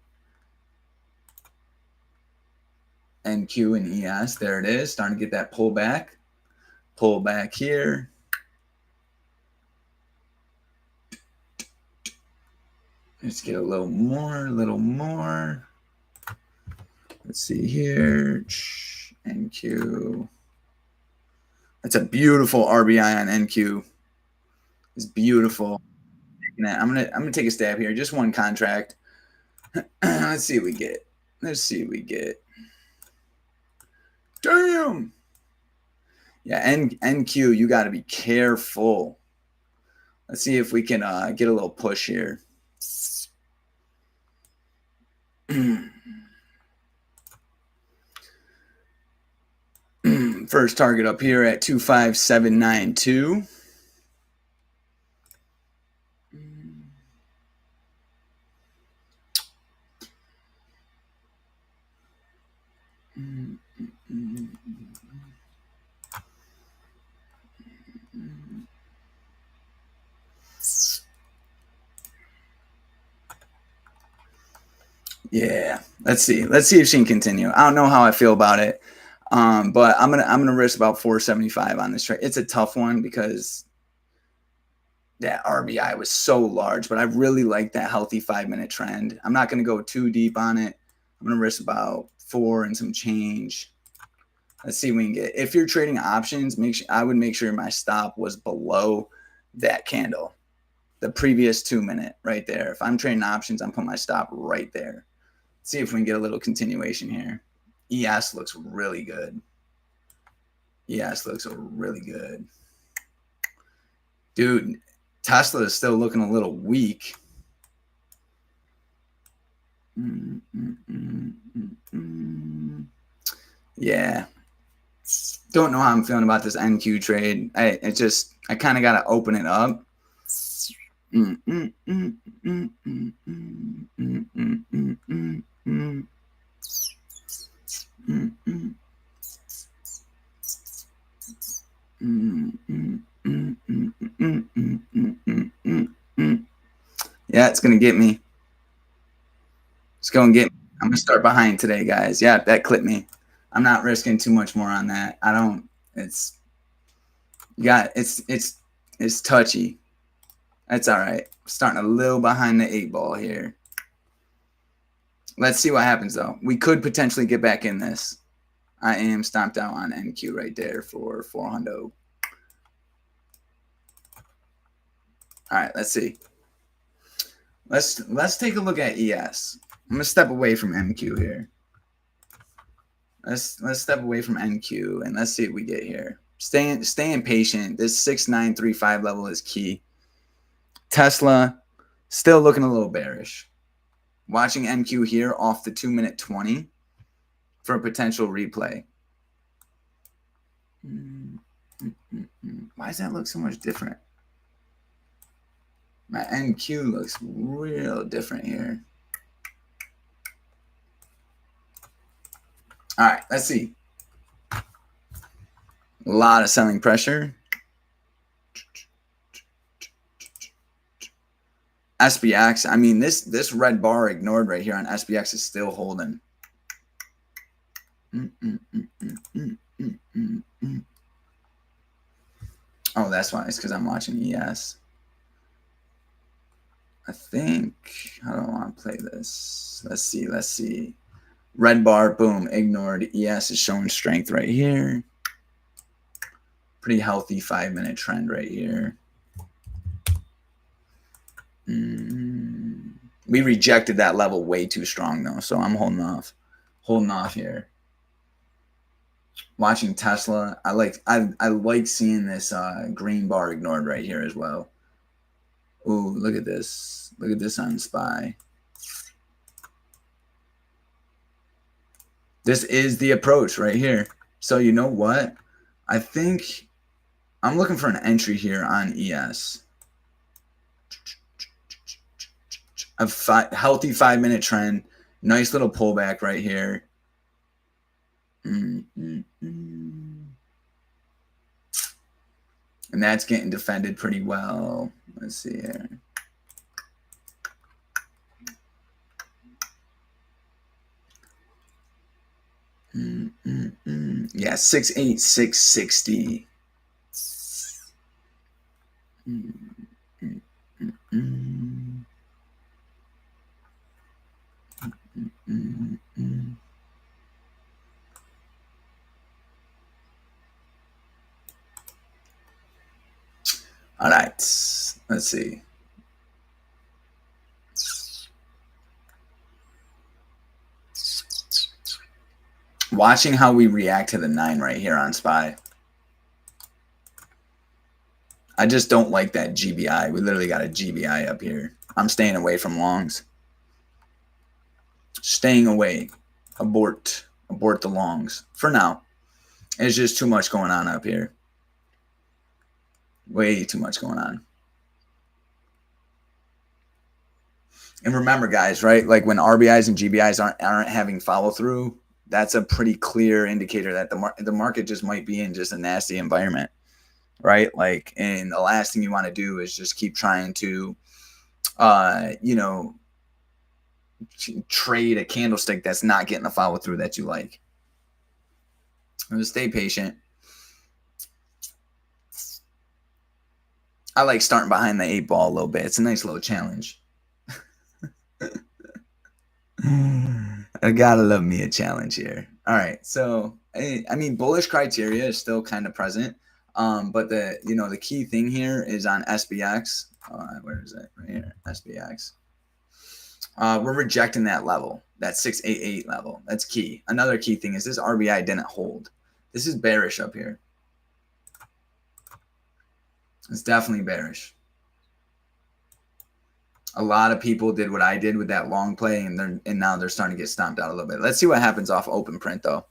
NQ and ES. There it is. Starting to get that pull back. Pull back here. Let's get a little more, a little more. Let's see here. NQ. That's a beautiful RBI on NQ. It's beautiful. I'm gonna take a stab here. Just one contract. Let's see what we get. Let's see what we get. Damn. Yeah, NQ, you got to be careful. Let's see if we can get a little push here. First target up here at 25792. Yeah, let's see. Let's see if she can continue. I don't know how I feel about it, but I'm gonna risk about 475 on this trade. It's a tough one because that RBI was so large, but I really like that healthy 5 minute trend. I'm not gonna go too deep on it. I'm gonna risk about 4 and some change. Let's see what we can get. If you're trading options, I would make sure my stop was below that candle, the previous 2 minute right there. If I'm trading options, I'm putting my stop right there. See if we can get a little continuation here. ES looks really good. ES looks really good. Dude, Tesla is still looking a little weak. Yeah. Don't know how I'm feeling about this NQ trade. I kind of got to open it up. Yeah, it's gonna get me. It's gonna get me. I'm gonna start behind today, guys. Yeah, that clipped me. I'm not risking too much more on that. I don't. It's touchy. That's all right. Starting a little behind the 8 ball here. Let's see what happens though. We could potentially get back in this. I am stomped out on NQ right there for 400. All right, let's see. Let's take a look at ES. I'm gonna step away from NQ here. Let's step away from NQ and let's see what we get here. Staying patient. This 6935 level is key. Tesla still looking a little bearish. Watching NQ here off the 2 minute 20 for a potential replay. Why does that look so much different? My NQ looks real different here. All right, let's see. A lot of selling pressure. SPX, I mean, this red bar ignored right here on SPX is still holding. Oh, that's why. It's because I'm watching ES. I think, how do I want to play this? Let's see. Red bar, boom, ignored. ES is showing strength right here. Pretty healthy 5 minute trend right here. We rejected that level way too strong though, so I'm holding off here. Watching Tesla, I like seeing this green bar ignored right here as well. Ooh, look at this. Look at this on SPY. This is the approach right here. So you know what? I think I'm looking for an entry here on ES. A healthy 5 minute trend. Nice little pullback right here. And that's getting defended pretty well. Let's see here. Yeah, 68660. All right, let's see. Watching how we react to the 9 right here on SPY. I just don't like that GBI. We literally got a GBI up here. I'm staying away from longs. Staying away. Abort the longs for now. It's just too much going on up here. Way too much going on. And remember, guys, right? Like when RBIs and GBIs aren't having follow through, that's a pretty clear indicator that the market just might be in just a nasty environment, right? Like, and the last thing you want to do is just keep trying to, trade a candlestick that's not getting the follow through that you like. Just stay patient. I like starting behind the 8 ball a little bit. It's a nice little challenge. I gotta love me a challenge here. All right, so I mean, bullish criteria is still kind of present, but the key thing here is on SBX. Where is it? Right here, SBX. We're rejecting that level, that 688 level. That's key. Another key thing is this RBI didn't hold. This is bearish up here. It's definitely bearish. A lot of people did what I did with that long play, and now they're starting to get stomped out a little bit. Let's see what happens off open print, though.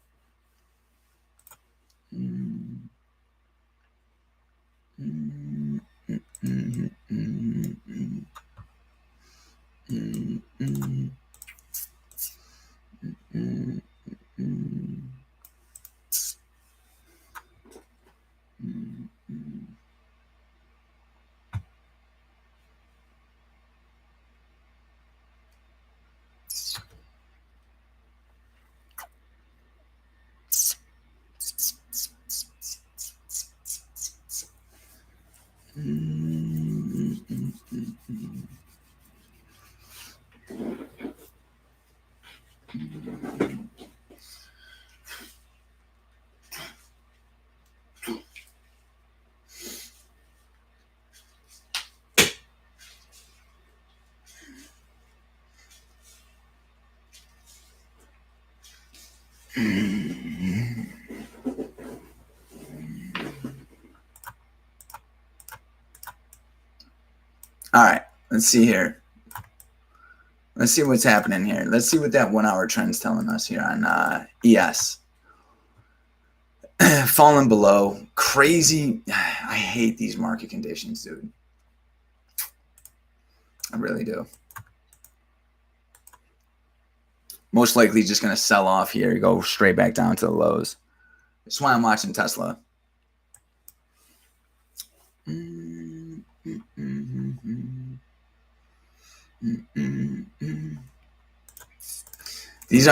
All right, let's see here. Let's see what's happening here. Let's see what that 1 hour trend's telling us here on ES. Falling below. Crazy. I hate these market conditions, dude. I really do. Most likely just going to sell off here, go straight back down to the lows. That's why I'm watching Tesla. These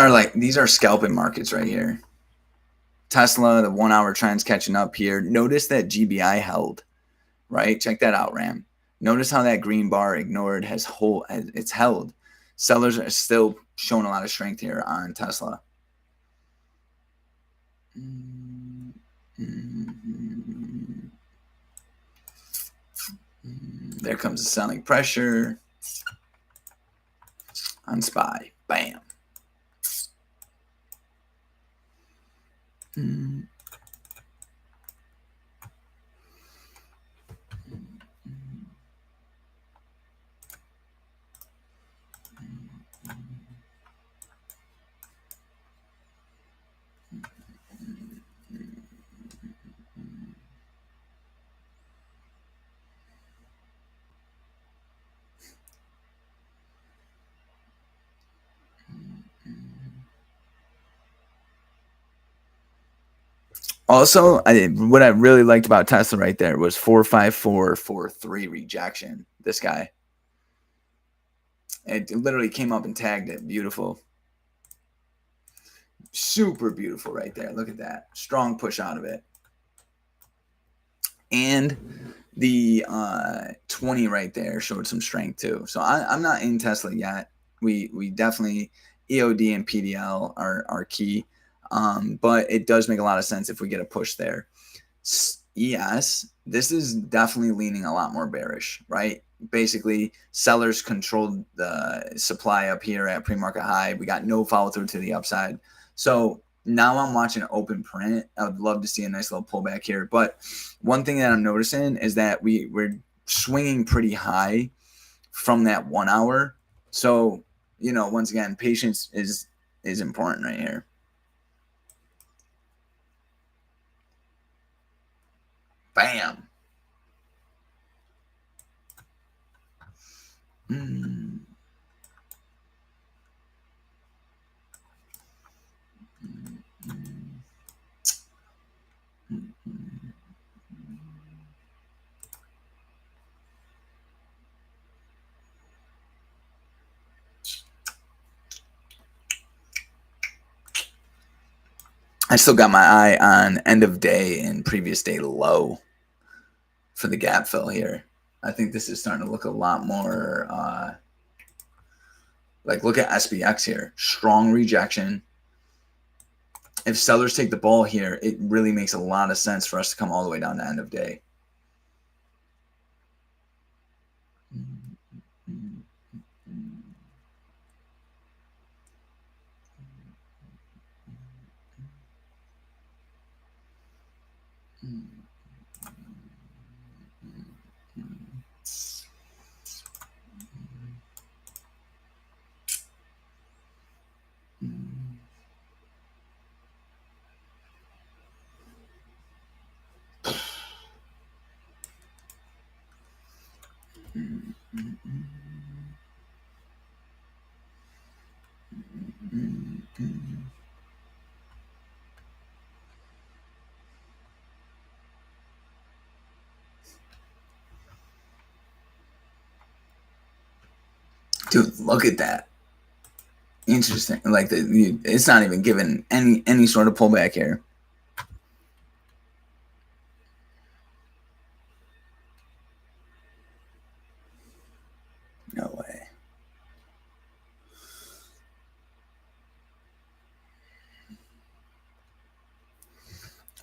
are scalping markets right here. Tesla, the 1 hour trend's catching up here. Notice that GBI held, right? Check that out, Ram. Notice how that green bar ignored it's held. Sellers are still showing a lot of strength here on Tesla. There comes the selling pressure on SPY. Bam. Also, what I really liked about Tesla right there was 45443 rejection. This guy, it literally came up and tagged it. Beautiful, super beautiful right there. Look at that strong push out of it, and the 20 right there showed some strength too. So I'm not in Tesla yet. We definitely EOD and PDL are key, but it does make a lot of sense if we get a push there. ES, this is definitely leaning a lot more bearish, right? Basically, sellers controlled the supply up here at pre-market high. We got no follow through to the upside. So now I'm watching an open print. I would love to see a nice little pullback here. But one thing that I'm noticing is that we're swinging pretty high from that 1 hour. So, once again, patience is important right here. Bam. I still got my eye on end of day and previous day low for the gap fill here. I think this is starting to look a lot more like, look at SPX here. Strong rejection. If sellers take the ball here, it really makes a lot of sense for us to come all the way down to end of day. Dude, look at that. Interesting. Like, it's not even given any sort of pullback here. No way.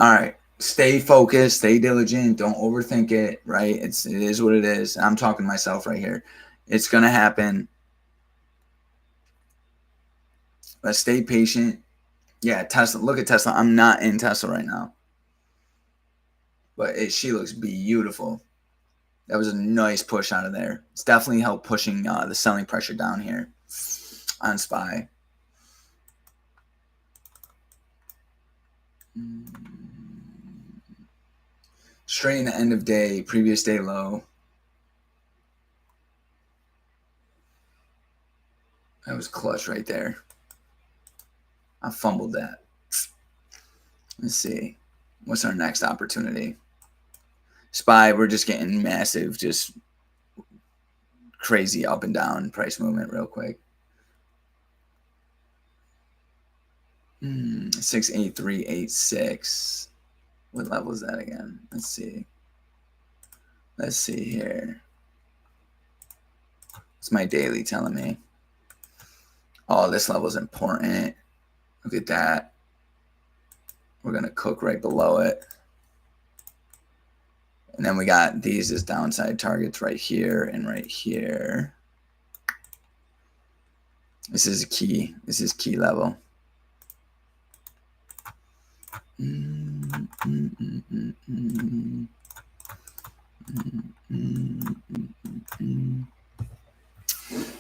All right. Stay focused, stay diligent, don't overthink it, right? It is what it is. I'm talking to myself right here. It's going to happen. Let's stay patient. Yeah, Tesla. Look at Tesla. I'm not in Tesla right now, but she looks beautiful. That was a nice push out of there. It's definitely helped pushing the selling pressure down here on SPY. Straight in the end of day, previous day low. That was clutch right there. I fumbled that. Let's see. What's our next opportunity? SPY, we're just getting massive, just crazy up and down price movement real quick. 68386. What level is that again? Let's see. Let's see here. What's my daily telling me? Oh, this level is important. Look at that. We're going to cook right below it. And then we got these as downside targets right here and right here. This is key. This is key level.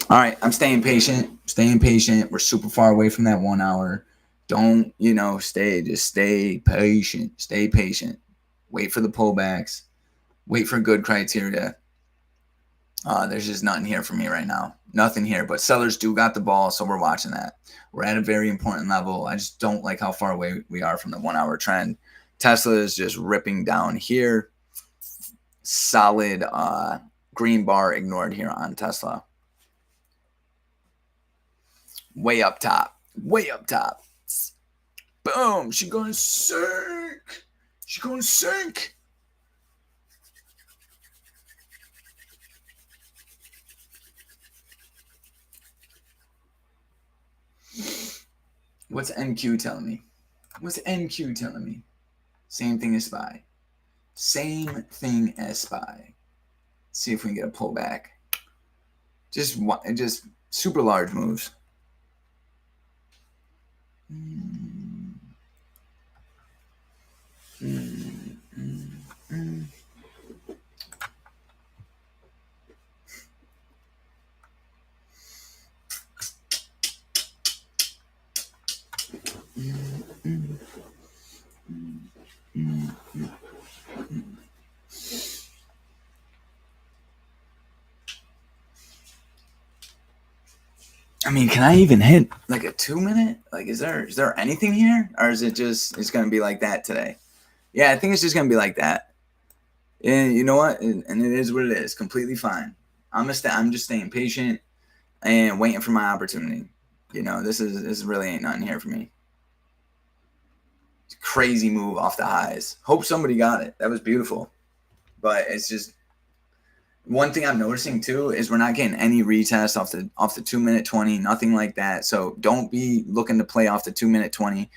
All right, I'm staying patient. Staying patient. We're super far away from that 1 hour. Don't, just stay patient. Stay patient. Wait for the pullbacks. Wait for good criteria. There's just nothing here for me right now. Nothing here, but sellers do got the ball, so we're watching that. We're at a very important level. I just don't like how far away we are from the 1 hour trend. Tesla is just ripping down here. Solid green bar ignored here on Tesla. Way up top. Way up top. Boom. She's going to sink. She's going to sink. What's NQ telling me? What's NQ telling me? Same thing as SPY. Same thing as SPY. See if we can get a pullback. Just super large moves. I mean, can I even hit like a 2 minute? Like, is there anything here, or is it just it's gonna be like that today? Yeah, I think it's just gonna be like that. And you know what? And it is what it is. Completely fine. I'm just staying patient and waiting for my opportunity. You know, this really ain't nothing here for me. Crazy move off the highs. Hope somebody got it. That was beautiful. But it's just one thing I'm noticing too is we're not getting any retest off the 2 minute 20, nothing like that. So don't be looking to play off the 2 minute 20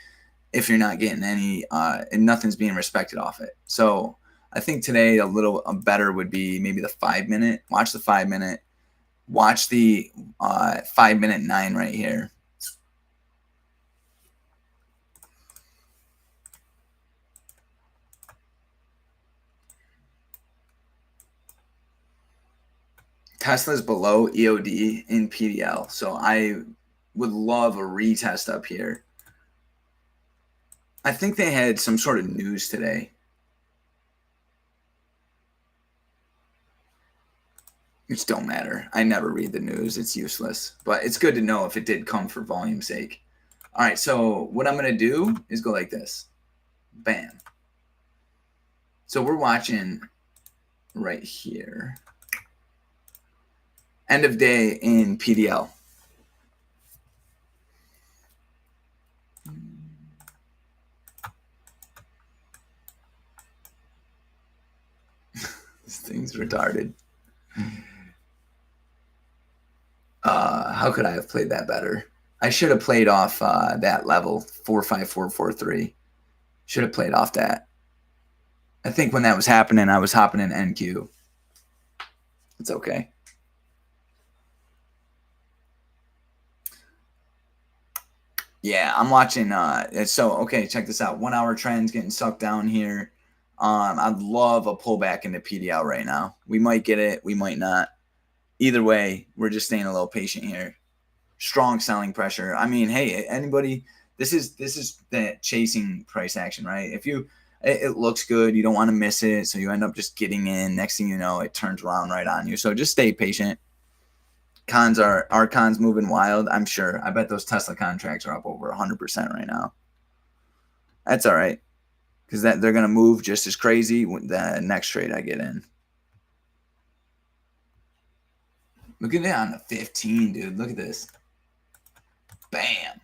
if you're not getting any and nothing's being respected off it. So I think today a better would be maybe the 5 minute. Watch the 5 minute. Watch the 5 minute 9 right here. Tesla's below EOD in PDL, so I would love a retest up here. I think they had some sort of news today. Which don't matter. I never read the news. It's useless. But it's good to know if it did come for volume's sake. All right, so what I'm going to do is go like this. Bam. So we're watching right here. End of day in PDL. This thing's retarded. How could I have played that better? I should have played off that level, 45443. Should have played off that. I think when that was happening, I was hopping in NQ. It's okay. Yeah, I'm watching. Okay, check this out. 1 hour trends getting sucked down here. I'd love a pullback into PDL right now. We might get it. We might not. Either way, we're just staying a little patient here. Strong selling pressure. I mean, hey, anybody, this is the chasing price action, right? If it looks good, you don't want to miss it, so you end up just getting in. Next thing you know, it turns around right on you. So just stay patient. Our cons moving wild. I'm sure. I bet those Tesla contracts are up over 100% right now. That's all right, because they're gonna move just as crazy with the next trade I get in. Look at it on the 15, dude. Look at this. Bam.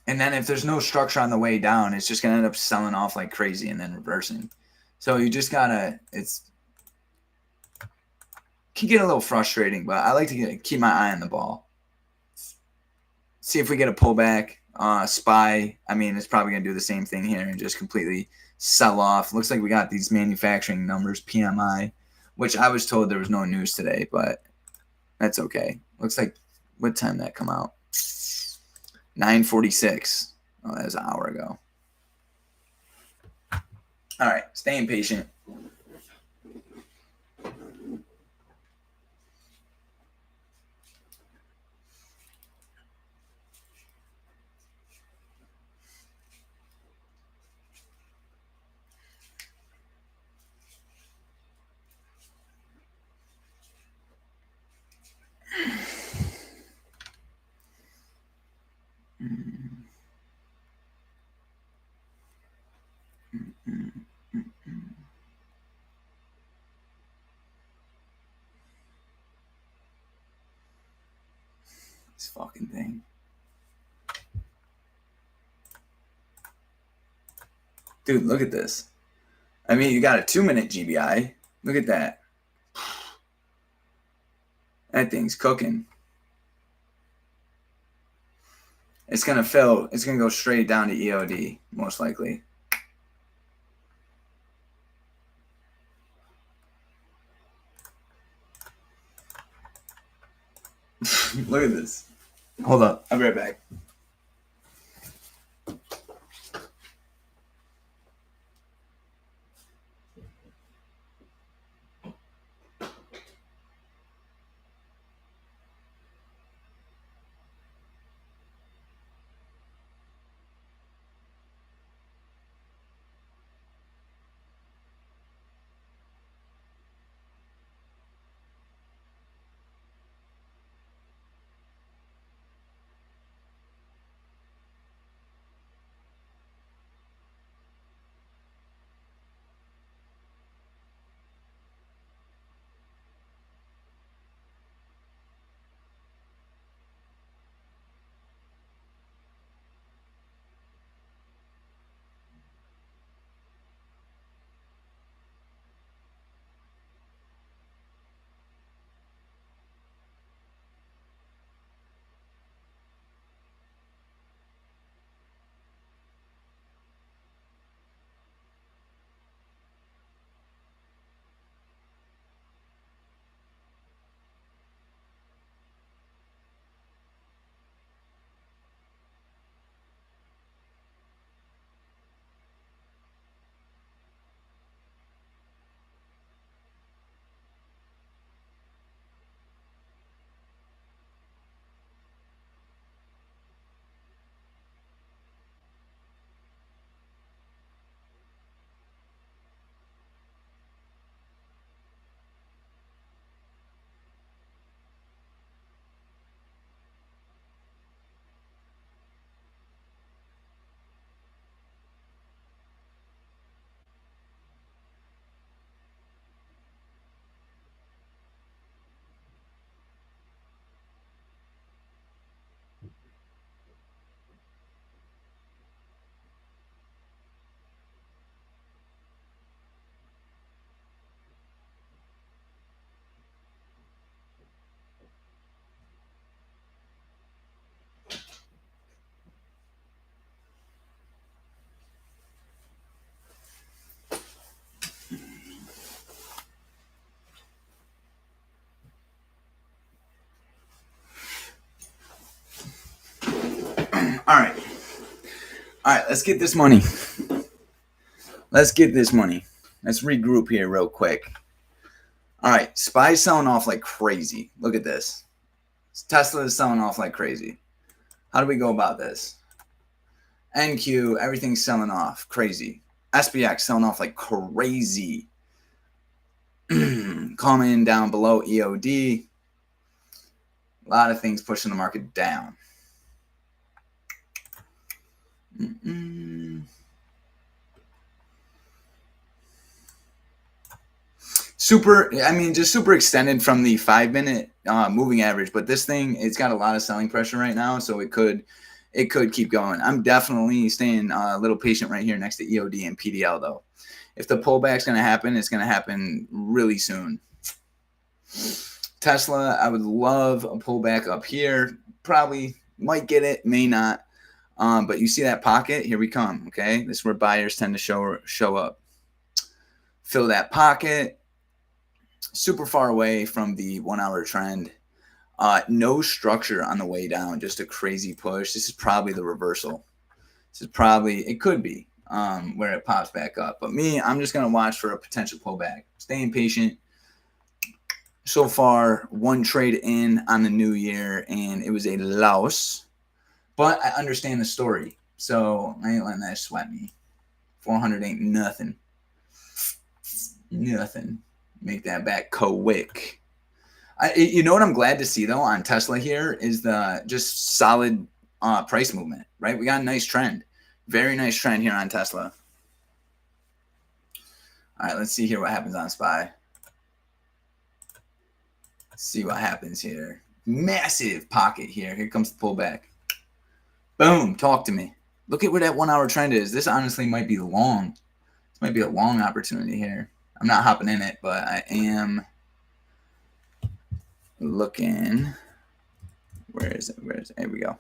And then if there's no structure on the way down, it's just going to end up selling off like crazy and then reversing. So you just got to, can get a little frustrating, but I like to keep my eye on the ball. See if we get a pullback. SPY, I mean, it's probably going to do the same thing here and just completely sell off. Looks like we got these manufacturing numbers, PMI, which I was told there was no news today, but that's okay. Looks like, what time did that come out? 9:46. Oh, that was an hour ago. All right, staying patient. This fucking thing. Dude, look at this. I mean, you got a 2-minute GBI. Look at that. That thing's cooking. It's going to fill. It's going to go straight down to EOD, most likely. Look at this. Hold up. I'll be right back. All right. All right, let's get this money. Let's get this money. Let's regroup here real quick. All right, SPY's selling off like crazy. Look at this. Tesla is selling off like crazy. How do we go about this? NQ, everything's selling off. Crazy. SPX selling off like crazy. Coming down below EOD. A lot of things pushing the market down. Super, I mean, just super extended from the 5-minute moving average. But this thing, it's got a lot of selling pressure right now, so it could keep going. I'm definitely staying a little patient right here next to EOD and PDL, though. If the pullback's going to happen, it's going to happen really soon. Tesla, I would love a pullback up here. Probably might get it, may not. But you see that pocket? Here we come, okay? This is where buyers tend to show up. Fill that pocket. Super far away from the 1-hour trend. No structure on the way down, just a crazy push. This is probably the reversal. This is probably, it could be where it pops back up. But me, I'm just going to watch for a potential pullback. Staying patient. So far, one trade in on the new year, and it was a loss. But I understand the story, so I ain't letting that sweat me. 400 ain't nothing. Nothing. Make that back quick. You know what I'm glad to see, though, on Tesla here is the just solid price movement, right? We got a nice trend. Very nice trend here on Tesla. All right, let's see here what happens on SPY. Let's see what happens here. Massive pocket here. Here comes the pullback. Boom. Talk to me. Look at where that 1 hour trend is. This honestly might be long. This might be a long opportunity here. I'm not hopping in it, but I am looking. Where is it? Here we go.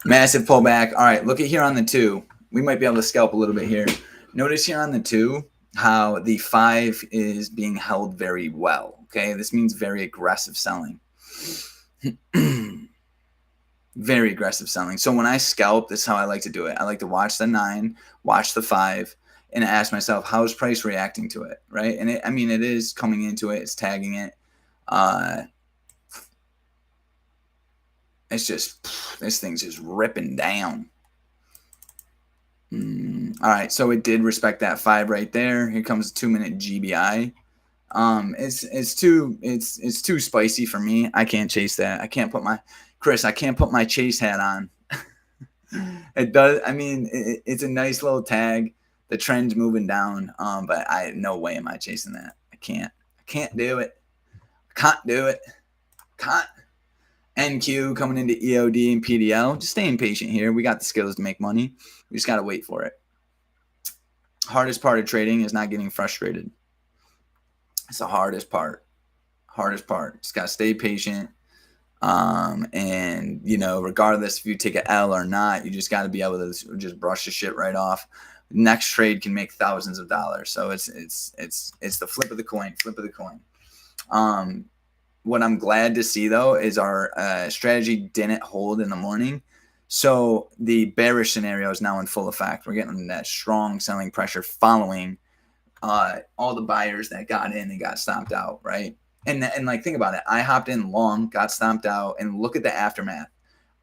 Massive pullback. All right, look at here on the 2. We might be able to scalp a little bit here. Notice here on the 2 how the 5 is being held very well. Okay, this means very aggressive selling. Very aggressive selling. So when I scalp, this is how I like to do it. I like to watch the 9, watch the 5, and ask myself, how is price reacting to it, right? And it is coming into it. It's tagging it. It's just, this thing's just ripping down. All right, so it did respect that 5 right there. Here comes a 2-minute GBI. It's too spicy for me. I can't chase that. I can't put my chase hat on. It does. I mean, it's a nice little tag. The trend's moving down. But no way am I chasing that. I can't do it. Can't do it. Can't. NQ coming into EOD and PDL. Just staying patient here. We got the skills to make money. We just got to wait for it. Hardest part of trading is not getting frustrated. It's the hardest part. Just got to stay patient. And regardless if you take an L or not, you just got to be able to just brush the shit right off. Next trade can make thousands of dollars. So it's the flip of the coin. What I'm glad to see though is our strategy didn't hold in the morning. So the bearish scenario is now in full effect. We're getting that strong selling pressure following all the buyers that got in and got stomped out, right? And like, think about it. I hopped in long, got stomped out, and look at the aftermath.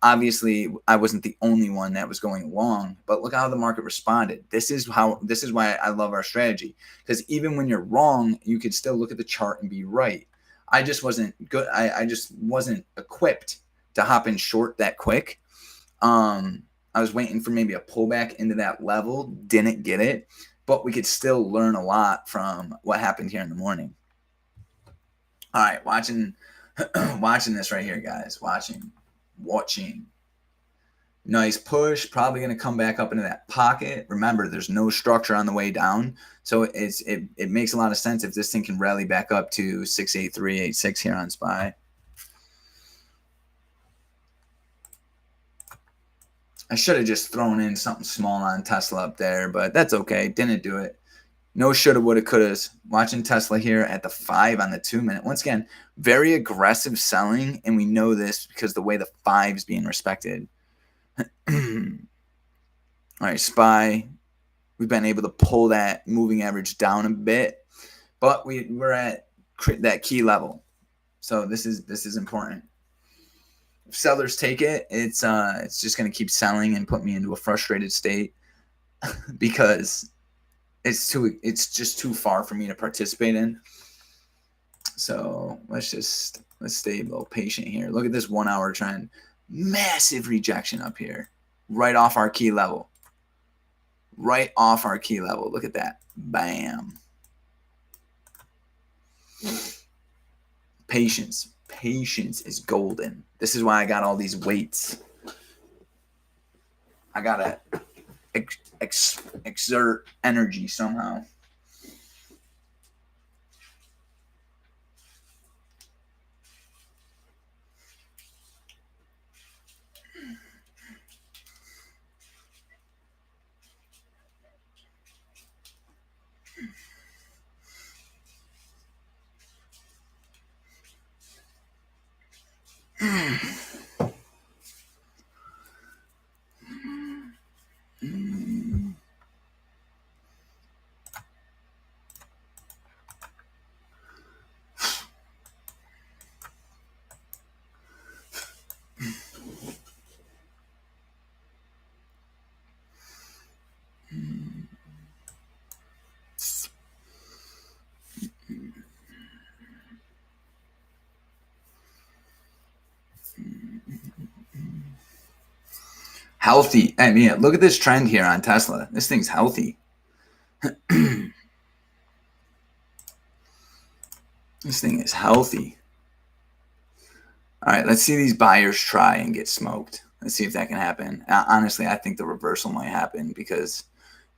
Obviously, I wasn't the only one that was going long, but look how the market responded. This is why I love our strategy, because even when you're wrong, you could still look at the chart and be right. I just wasn't good. I just wasn't equipped to hop in short that quick. I was waiting for maybe a pullback into that level, didn't get it, but we could still learn a lot from what happened here in the morning. All right, watching this right here, guys. Watching. Nice push. Probably going to come back up into that pocket. Remember, there's no structure on the way down, so it makes a lot of sense if this thing can rally back up to 68386 here on SPY. I should have just thrown in something small on Tesla up there, but that's okay. Didn't do it. No shoulda, woulda, couldas. Watching Tesla here at the 5 on the 2-minute. Once again, very aggressive selling, and we know this because the way the 5 is being respected. All right, SPY. We've been able to pull that moving average down a bit, but we're at that key level. So this is important. If sellers take it, it's just going to keep selling and put me into a frustrated state because it's just too far for me to participate in. So let's stay a little patient here. Look at this 1 hour trend. Massive rejection up here. Right off our key level. Look at that. Bam. Patience is golden. This is why I got all these weights. I gotta exert energy somehow. Healthy. I mean, look at this trend here on Tesla. This thing's healthy. This thing is healthy. All right, let's see these buyers try and get smoked. Let's see if that can happen. Honestly, I think the reversal might happen because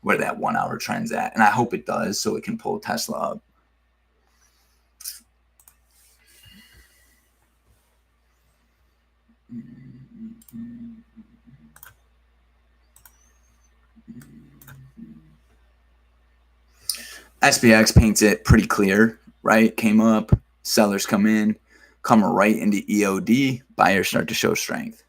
where that 1 hour trend's at. And I hope it does so it can pull Tesla up. SPX paints it pretty clear, right? Came up, sellers come in, come right into EOD, buyers start to show strength.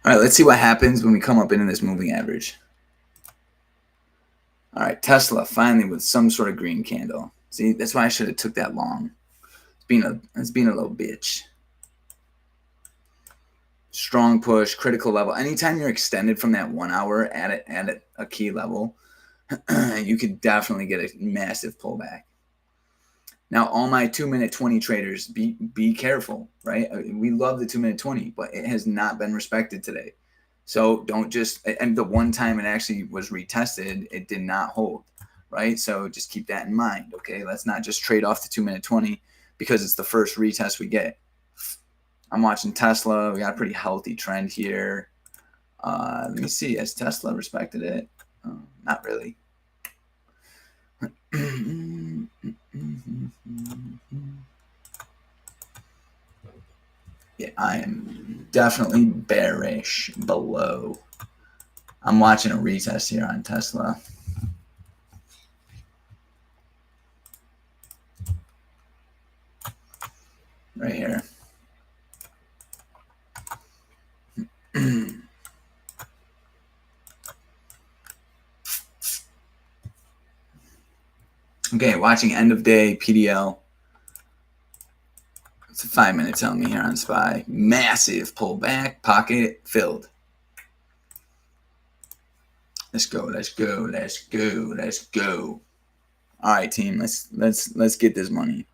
All right, let's see what happens when we come up into this moving average. All right, Tesla finally with some sort of green candle. See, that's why I should have took that long. It's being a little bitch. Strong push, critical level. Anytime you're extended from that 1 hour at a key level, you could definitely get a massive pullback. Now, all my 2-minute 20 traders, be careful, right? We love the 2-minute 20, but it has not been respected today. So don't just, and the one time it actually was retested, it did not hold, right? So just keep that in mind, okay? Let's not just trade off the 2-minute 20 because it's the first retest we get. I'm watching Tesla. We got a pretty healthy trend here. Let me see. Has Tesla respected it? Not really. Yeah, I am definitely bearish below. I'm watching a retest here on Tesla. Right here. Okay, watching end of day PDL. It's a 5-minute telling me here on SPY. Massive pullback, pocket filled. Let's go, let's go, let's go, let's go. All right, team, let's get this money.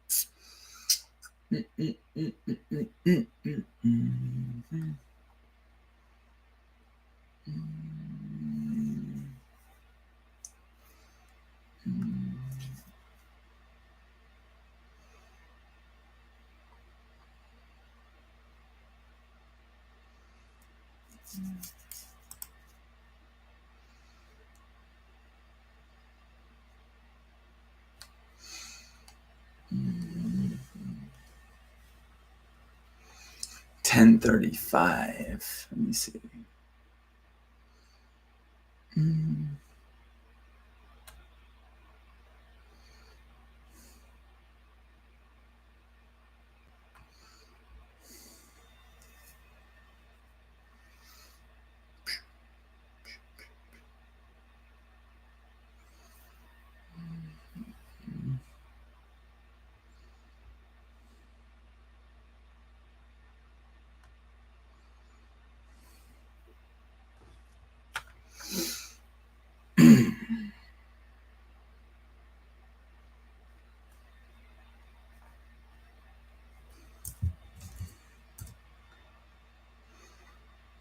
$10.35. Let me see.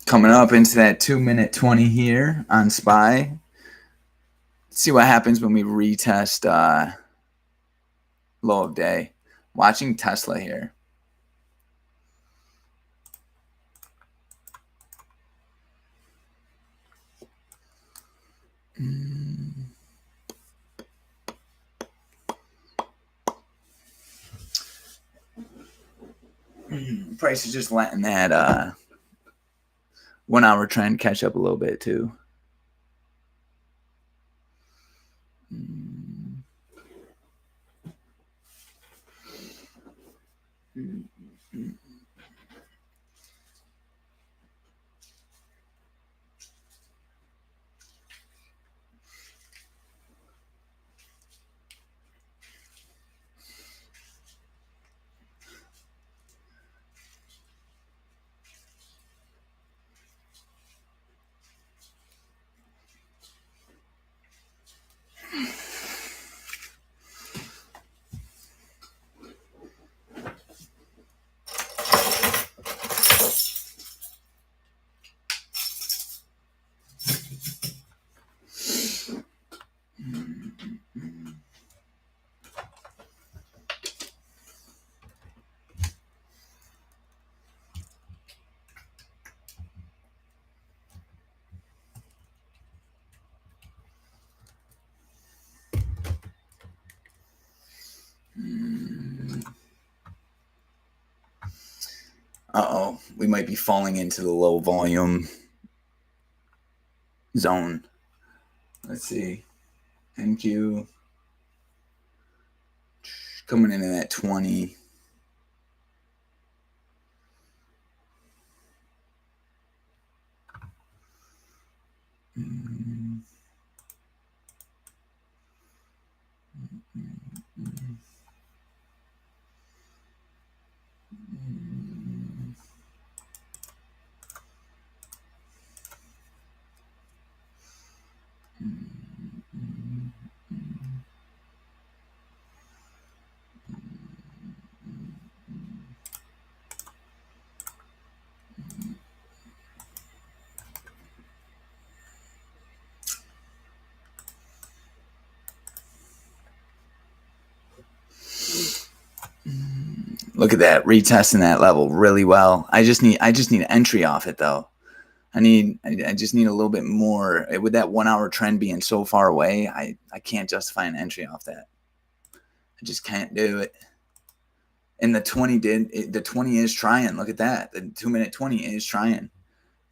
Coming up into that 2-minute 20 here on SPY. Let's see what happens when we retest low of day. Watching Tesla here. Price is just letting that 1 hour trend catch up a little bit too. Uh-oh, we might be falling into the low volume zone. Let's see. NQ coming in at 20. Look at that, retesting that level really well. I just need an entry off it though. I just need a little bit more. With that 1 hour trend being so far away, I can't justify an entry off that. I just can't do it. And the 20 the 20 is trying. Look at that. The 2 minute 20 is trying.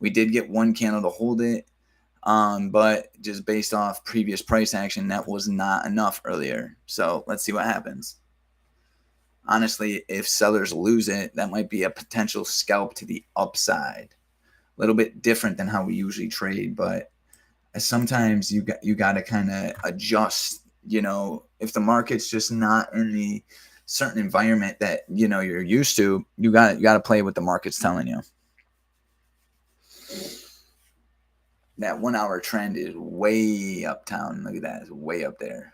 We did get one candle to hold it. But just based off previous price action, that was not enough earlier. So let's see what happens. Honestly, if sellers lose it, that might be a potential scalp to the upside. A little bit different than how we usually trade, but sometimes you got to kind of adjust. You know, if the market's just not in the certain environment that you're used to, you got to play what the market's telling you. That 1 hour trend is way uptown. Look at that, it's way up there.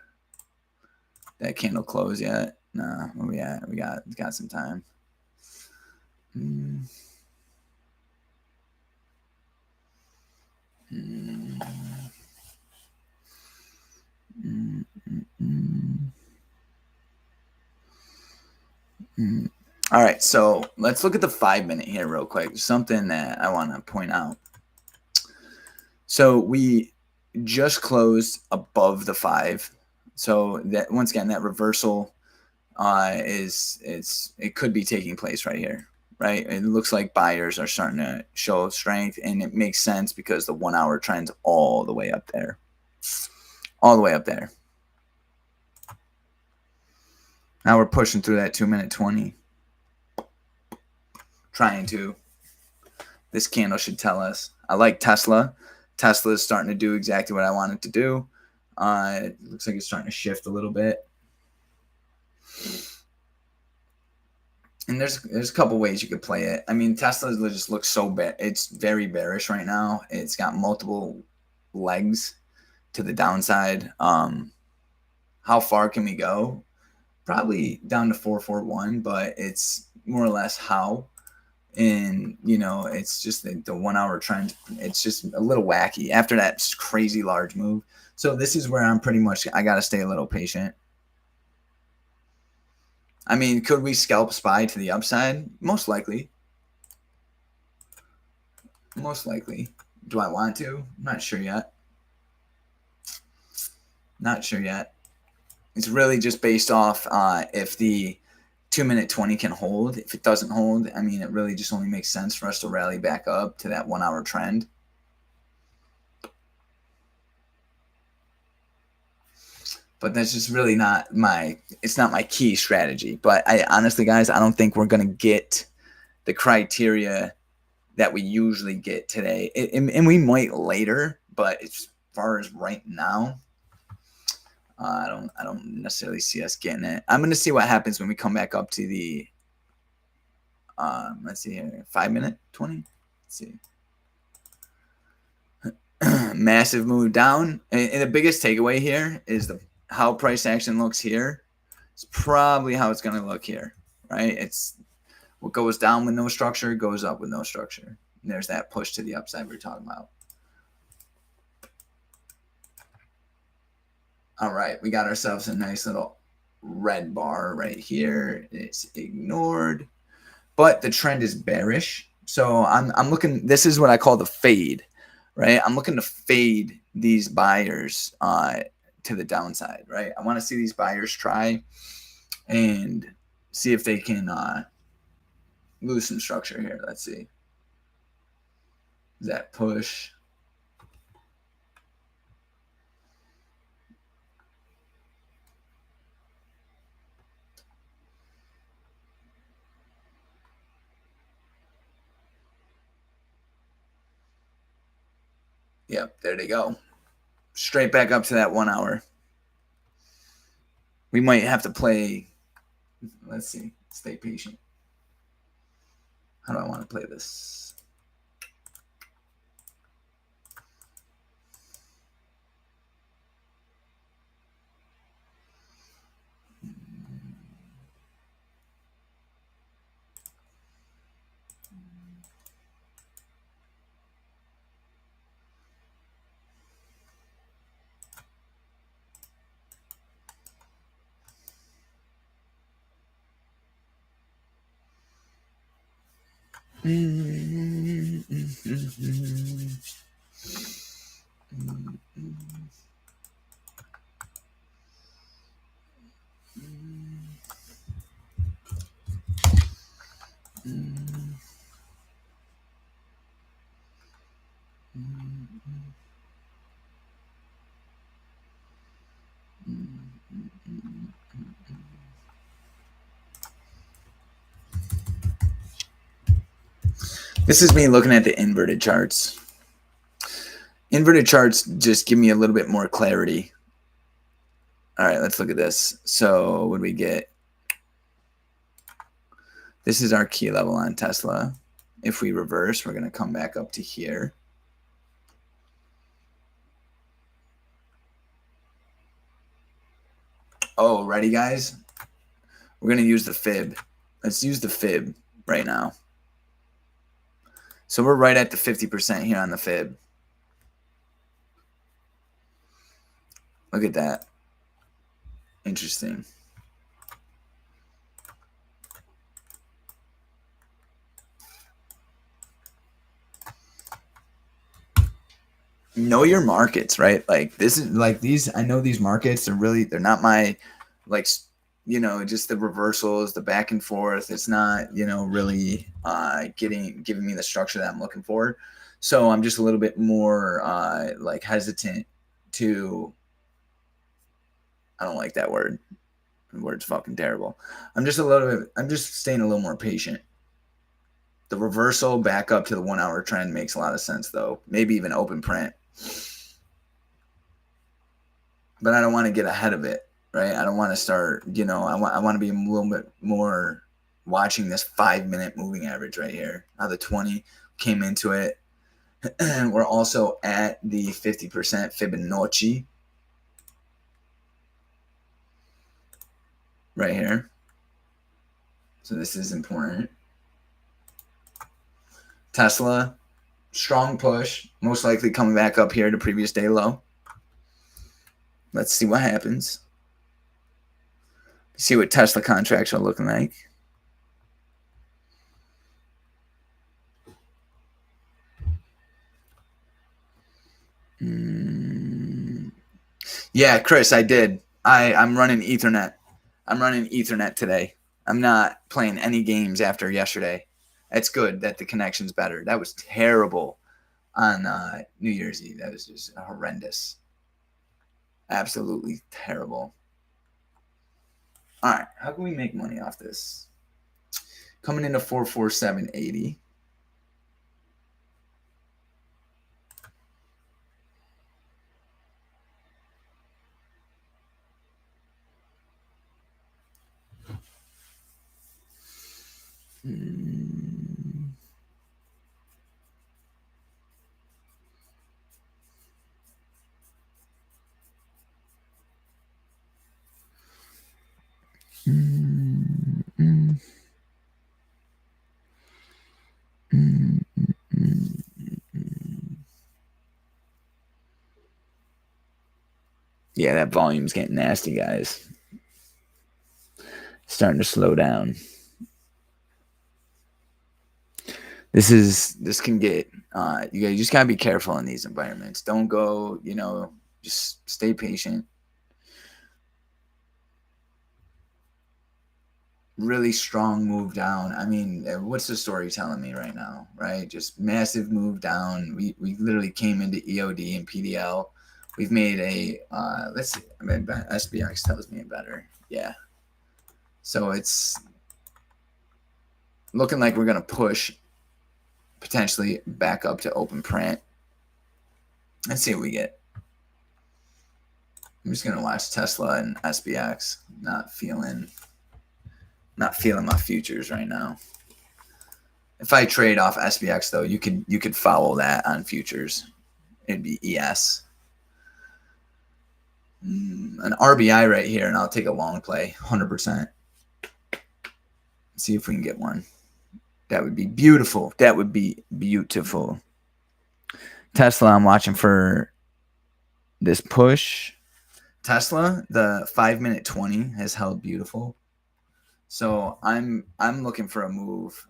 That candle closed yet? Nah, where we at? We got some time. All right, so let's look at the 5 minute here real quick. Something that I want to point out. So we just closed above the 5. So that once again, that reversal it could be taking place right here, right? It looks like buyers are starting to show strength, and it makes sense because the 1 hour trend's all the way up there, all the way up there. Now we're pushing through that 2 minute 20, trying to. This candle should tell us. I like Tesla. Tesla is starting to do exactly what I want it to do. It looks like it's starting to shift a little bit. And there's a couple ways you could play it. I mean, Tesla just looks so bad. It's very bearish right now. It's got multiple legs to the downside. How far can we go? Probably down to 441, but it's more or less how. And it's just the 1 hour trend. It's just a little wacky after that crazy large move. So this is where I'm pretty much, I got to stay a little patient. I mean, could we scalp SPY to the upside? Most likely. Most likely. Do I want to? I'm not sure yet. Not sure yet. It's really just based off if the 2 minute 20 can hold. If it doesn't hold, I mean, it really just only makes sense for us to rally back up to that 1 hour trend. But that's just really not it's not my key strategy. But I honestly, guys, I don't think we're going to get the criteria that we usually get today. And we might later, but as far as right now, I don't necessarily see us getting it. I'm going to see what happens when we come back up to the, let's see here, 5 minute 20. Let's see. Massive move down. And the biggest takeaway here is how price action looks here. It's probably how it's going to look here, right? It's what goes down with no structure goes up with no structure. And there's that push to the upside we're talking about. All right, we got ourselves a nice little red bar right here. It's ignored, but the trend is bearish. So I'm looking, this is what I call the fade, right? I'm looking to fade these buyers to the downside, right? I want to see these buyers try and see if they can lose some structure here. Let's see. Is that push? Yep, there they go. Straight back up to that 1 hour. We might have to play. Let's see. Stay patient. How do I want to play this? This is me looking at the inverted charts. Inverted charts just give me a little bit more clarity. All right, let's look at this. So what do we get? This is our key level on Tesla. If we reverse, we're going to come back up to here. Oh, ready, guys? We're going to use the fib. Let's use the fib right now. So we're right at the 50% here on the fib. Look at that. Interesting. Know your markets, right? Like this is like these, I know these markets, they're not my, like, you know, just the reversals, the back and forth. It's not, you know, really giving me the structure that I'm looking for. So I'm just a little bit more like hesitant to, I don't like that word. The word's fucking terrible. I'm just staying a little more patient. The reversal back up to the 1 hour trend makes a lot of sense though. Maybe even open print. But I don't want to get ahead of it, right? I don't want to start, you know, I want to be a little bit more watching this 5-minute moving average right here. How the 20 came into it. We're also at the 50% Fibonacci right here. So this is important. Tesla, strong push, most likely coming back up here to previous day low. Let's see what happens. See what Tesla contracts are looking like. Yeah, Chris, I did. I'm running Ethernet. I'm running Ethernet today. I'm not playing any games after yesterday. It's good that the connection's better. That was terrible on New Year's Eve. That was just horrendous. Absolutely terrible. All right, how can we make money off this? Coming into 447.80. Yeah, that volume's getting nasty, guys. Starting to slow down. This can get you just gotta be careful in these environments. Don't go, you know, just stay patient. really strong move down. I mean, what's the story telling me right now, right? Just massive move down. We literally came into EOD and PDL. We've made a, let's see, I mean, SBX tells me better. Yeah. So it's looking like we're going to push potentially back up to open print. Let's see what we get. I'm just going to watch Tesla and SBX. Not feeling my futures right now. If I trade off SBX though, you could follow that on futures. It'd be ES. An RBI right here, and I'll take a long play, 100%. See if we can get one. That would be beautiful. That would be beautiful. Tesla, I'm watching for this push. Tesla, the 5-minute 20 has held beautiful. So I'm looking for a move.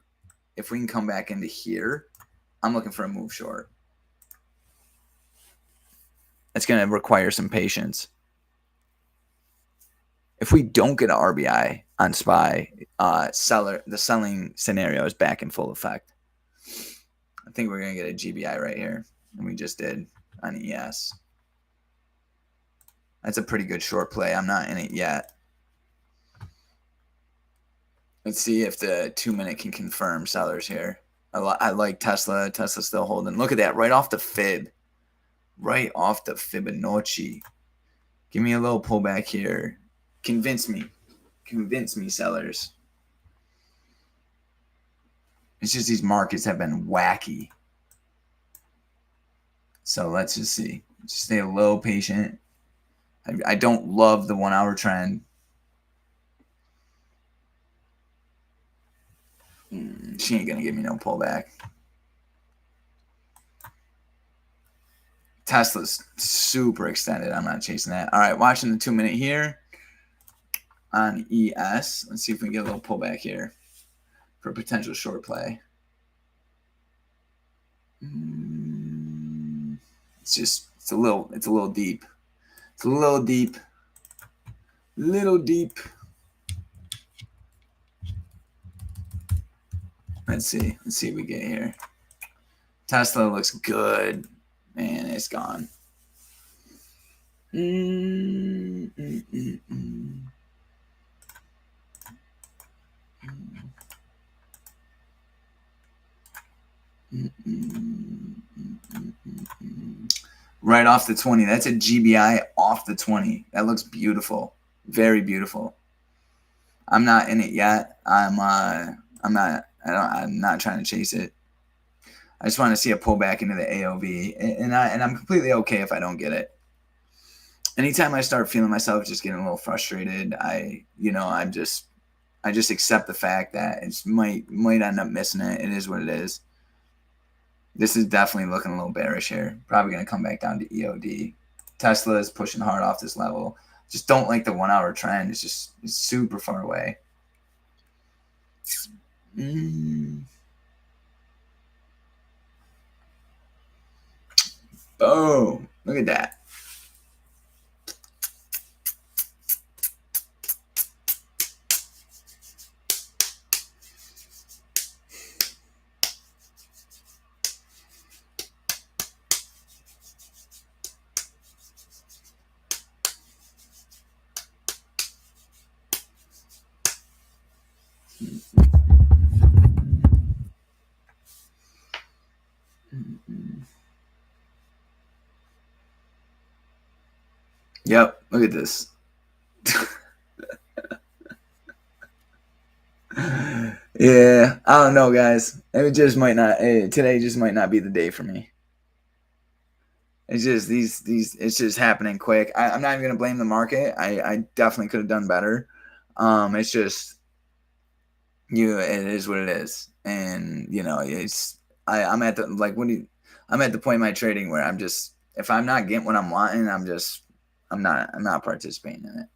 If we can come back into here, I'm looking for a move short. It's going to require some patience. If we don't get an RBI on SPY, the selling scenario is back in full effect. I think we're going to get a GBI right here, and we just did on ES. That's a pretty good short play. I'm not in it yet. Let's see if the 2-minute can confirm sellers here. I like Tesla. Tesla's still holding. Look at that, right off the fib. Right off the Fibonacci. Give me a little pullback here. Convince me, sellers. It's just these markets have been wacky. So let's just see. Just stay a little patient. I don't love the 1-hour trend. She ain't going to give me no pullback. Tesla's super extended. I'm not chasing that. All right, watching the 2-minute here on ES. Let's see if we can get a little pullback here for potential short play. It's a little deep. It's a little deep. Little deep. Let's see what we get here. Tesla looks good. Man, it's gone. Right off the 20. That's a GBI off the 20. That looks beautiful. Very beautiful. I'm not in it yet. I'm not trying to chase it. I just want to see a pullback into the AOV, and I'm completely okay if I don't get it. Anytime I start feeling myself just getting a little frustrated, I just accept the fact that it might end up missing it. It is what it is. This is definitely looking a little bearish here. Probably going to come back down to EOD. Tesla is pushing hard off this level. Just don't like the 1-hour trend. It's super far away. Boom. Look at that. Yep, look at this. Yeah, I don't know, guys. It just might not. Today just might not be the day for me. It's just it's just happening quick. I'm not even gonna blame the market. I definitely could have done better. It's just it is what it is, and I'm at the I'm at the point in my trading where I'm just, if I'm not getting what I'm wanting, I'm not participating in it.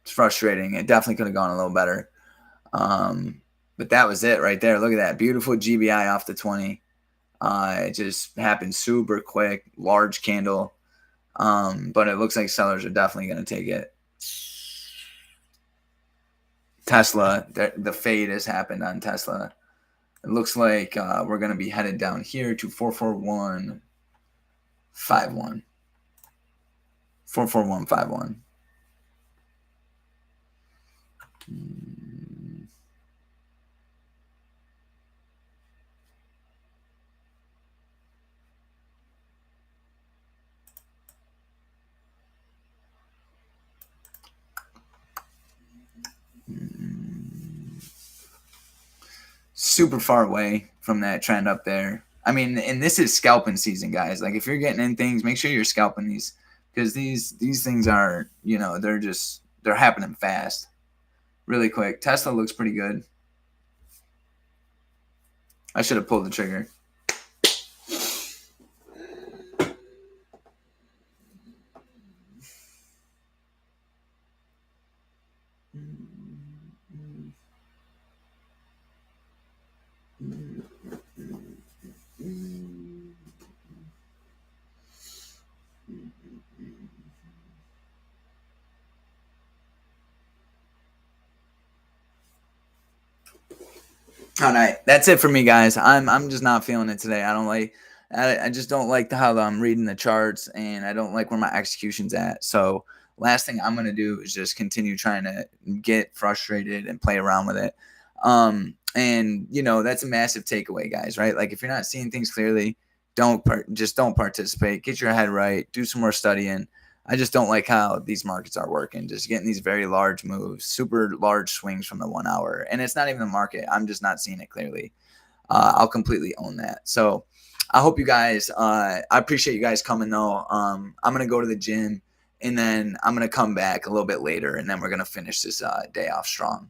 It's frustrating. It definitely could have gone a little better. But that was it right there. Look at that beautiful GBI off the 20. It just happened super quick, large candle. But it looks like sellers are definitely going to take it. Tesla, the fade has happened on Tesla. It looks like we're going to be headed down here to 44151. 44151. Super far away from that trend up there. I mean, and this is scalping season, guys. Like if you're getting in things, make sure you're scalping these, because these things are, you know, they're happening fast, really quick. Tesla looks pretty good. I should have pulled the trigger. All right, that's it for me, guys. I'm just not feeling it today. I just don't like how I'm reading the charts, and I don't like where my execution's at. So last thing I'm gonna do is just continue trying to get frustrated and play around with it. And you know, that's a massive takeaway, guys. Right? Like if you're not seeing things clearly, just don't participate. Get your head right. Do some more studying. I just don't like how these markets are working. Just getting these very large moves, super large swings from the 1 hour. And it's not even the market. I'm just not seeing it clearly. I'll completely own that. So I hope you guys, I appreciate you guys coming though. I'm going to go to the gym and then I'm going to come back a little bit later and then we're going to finish this day off strong.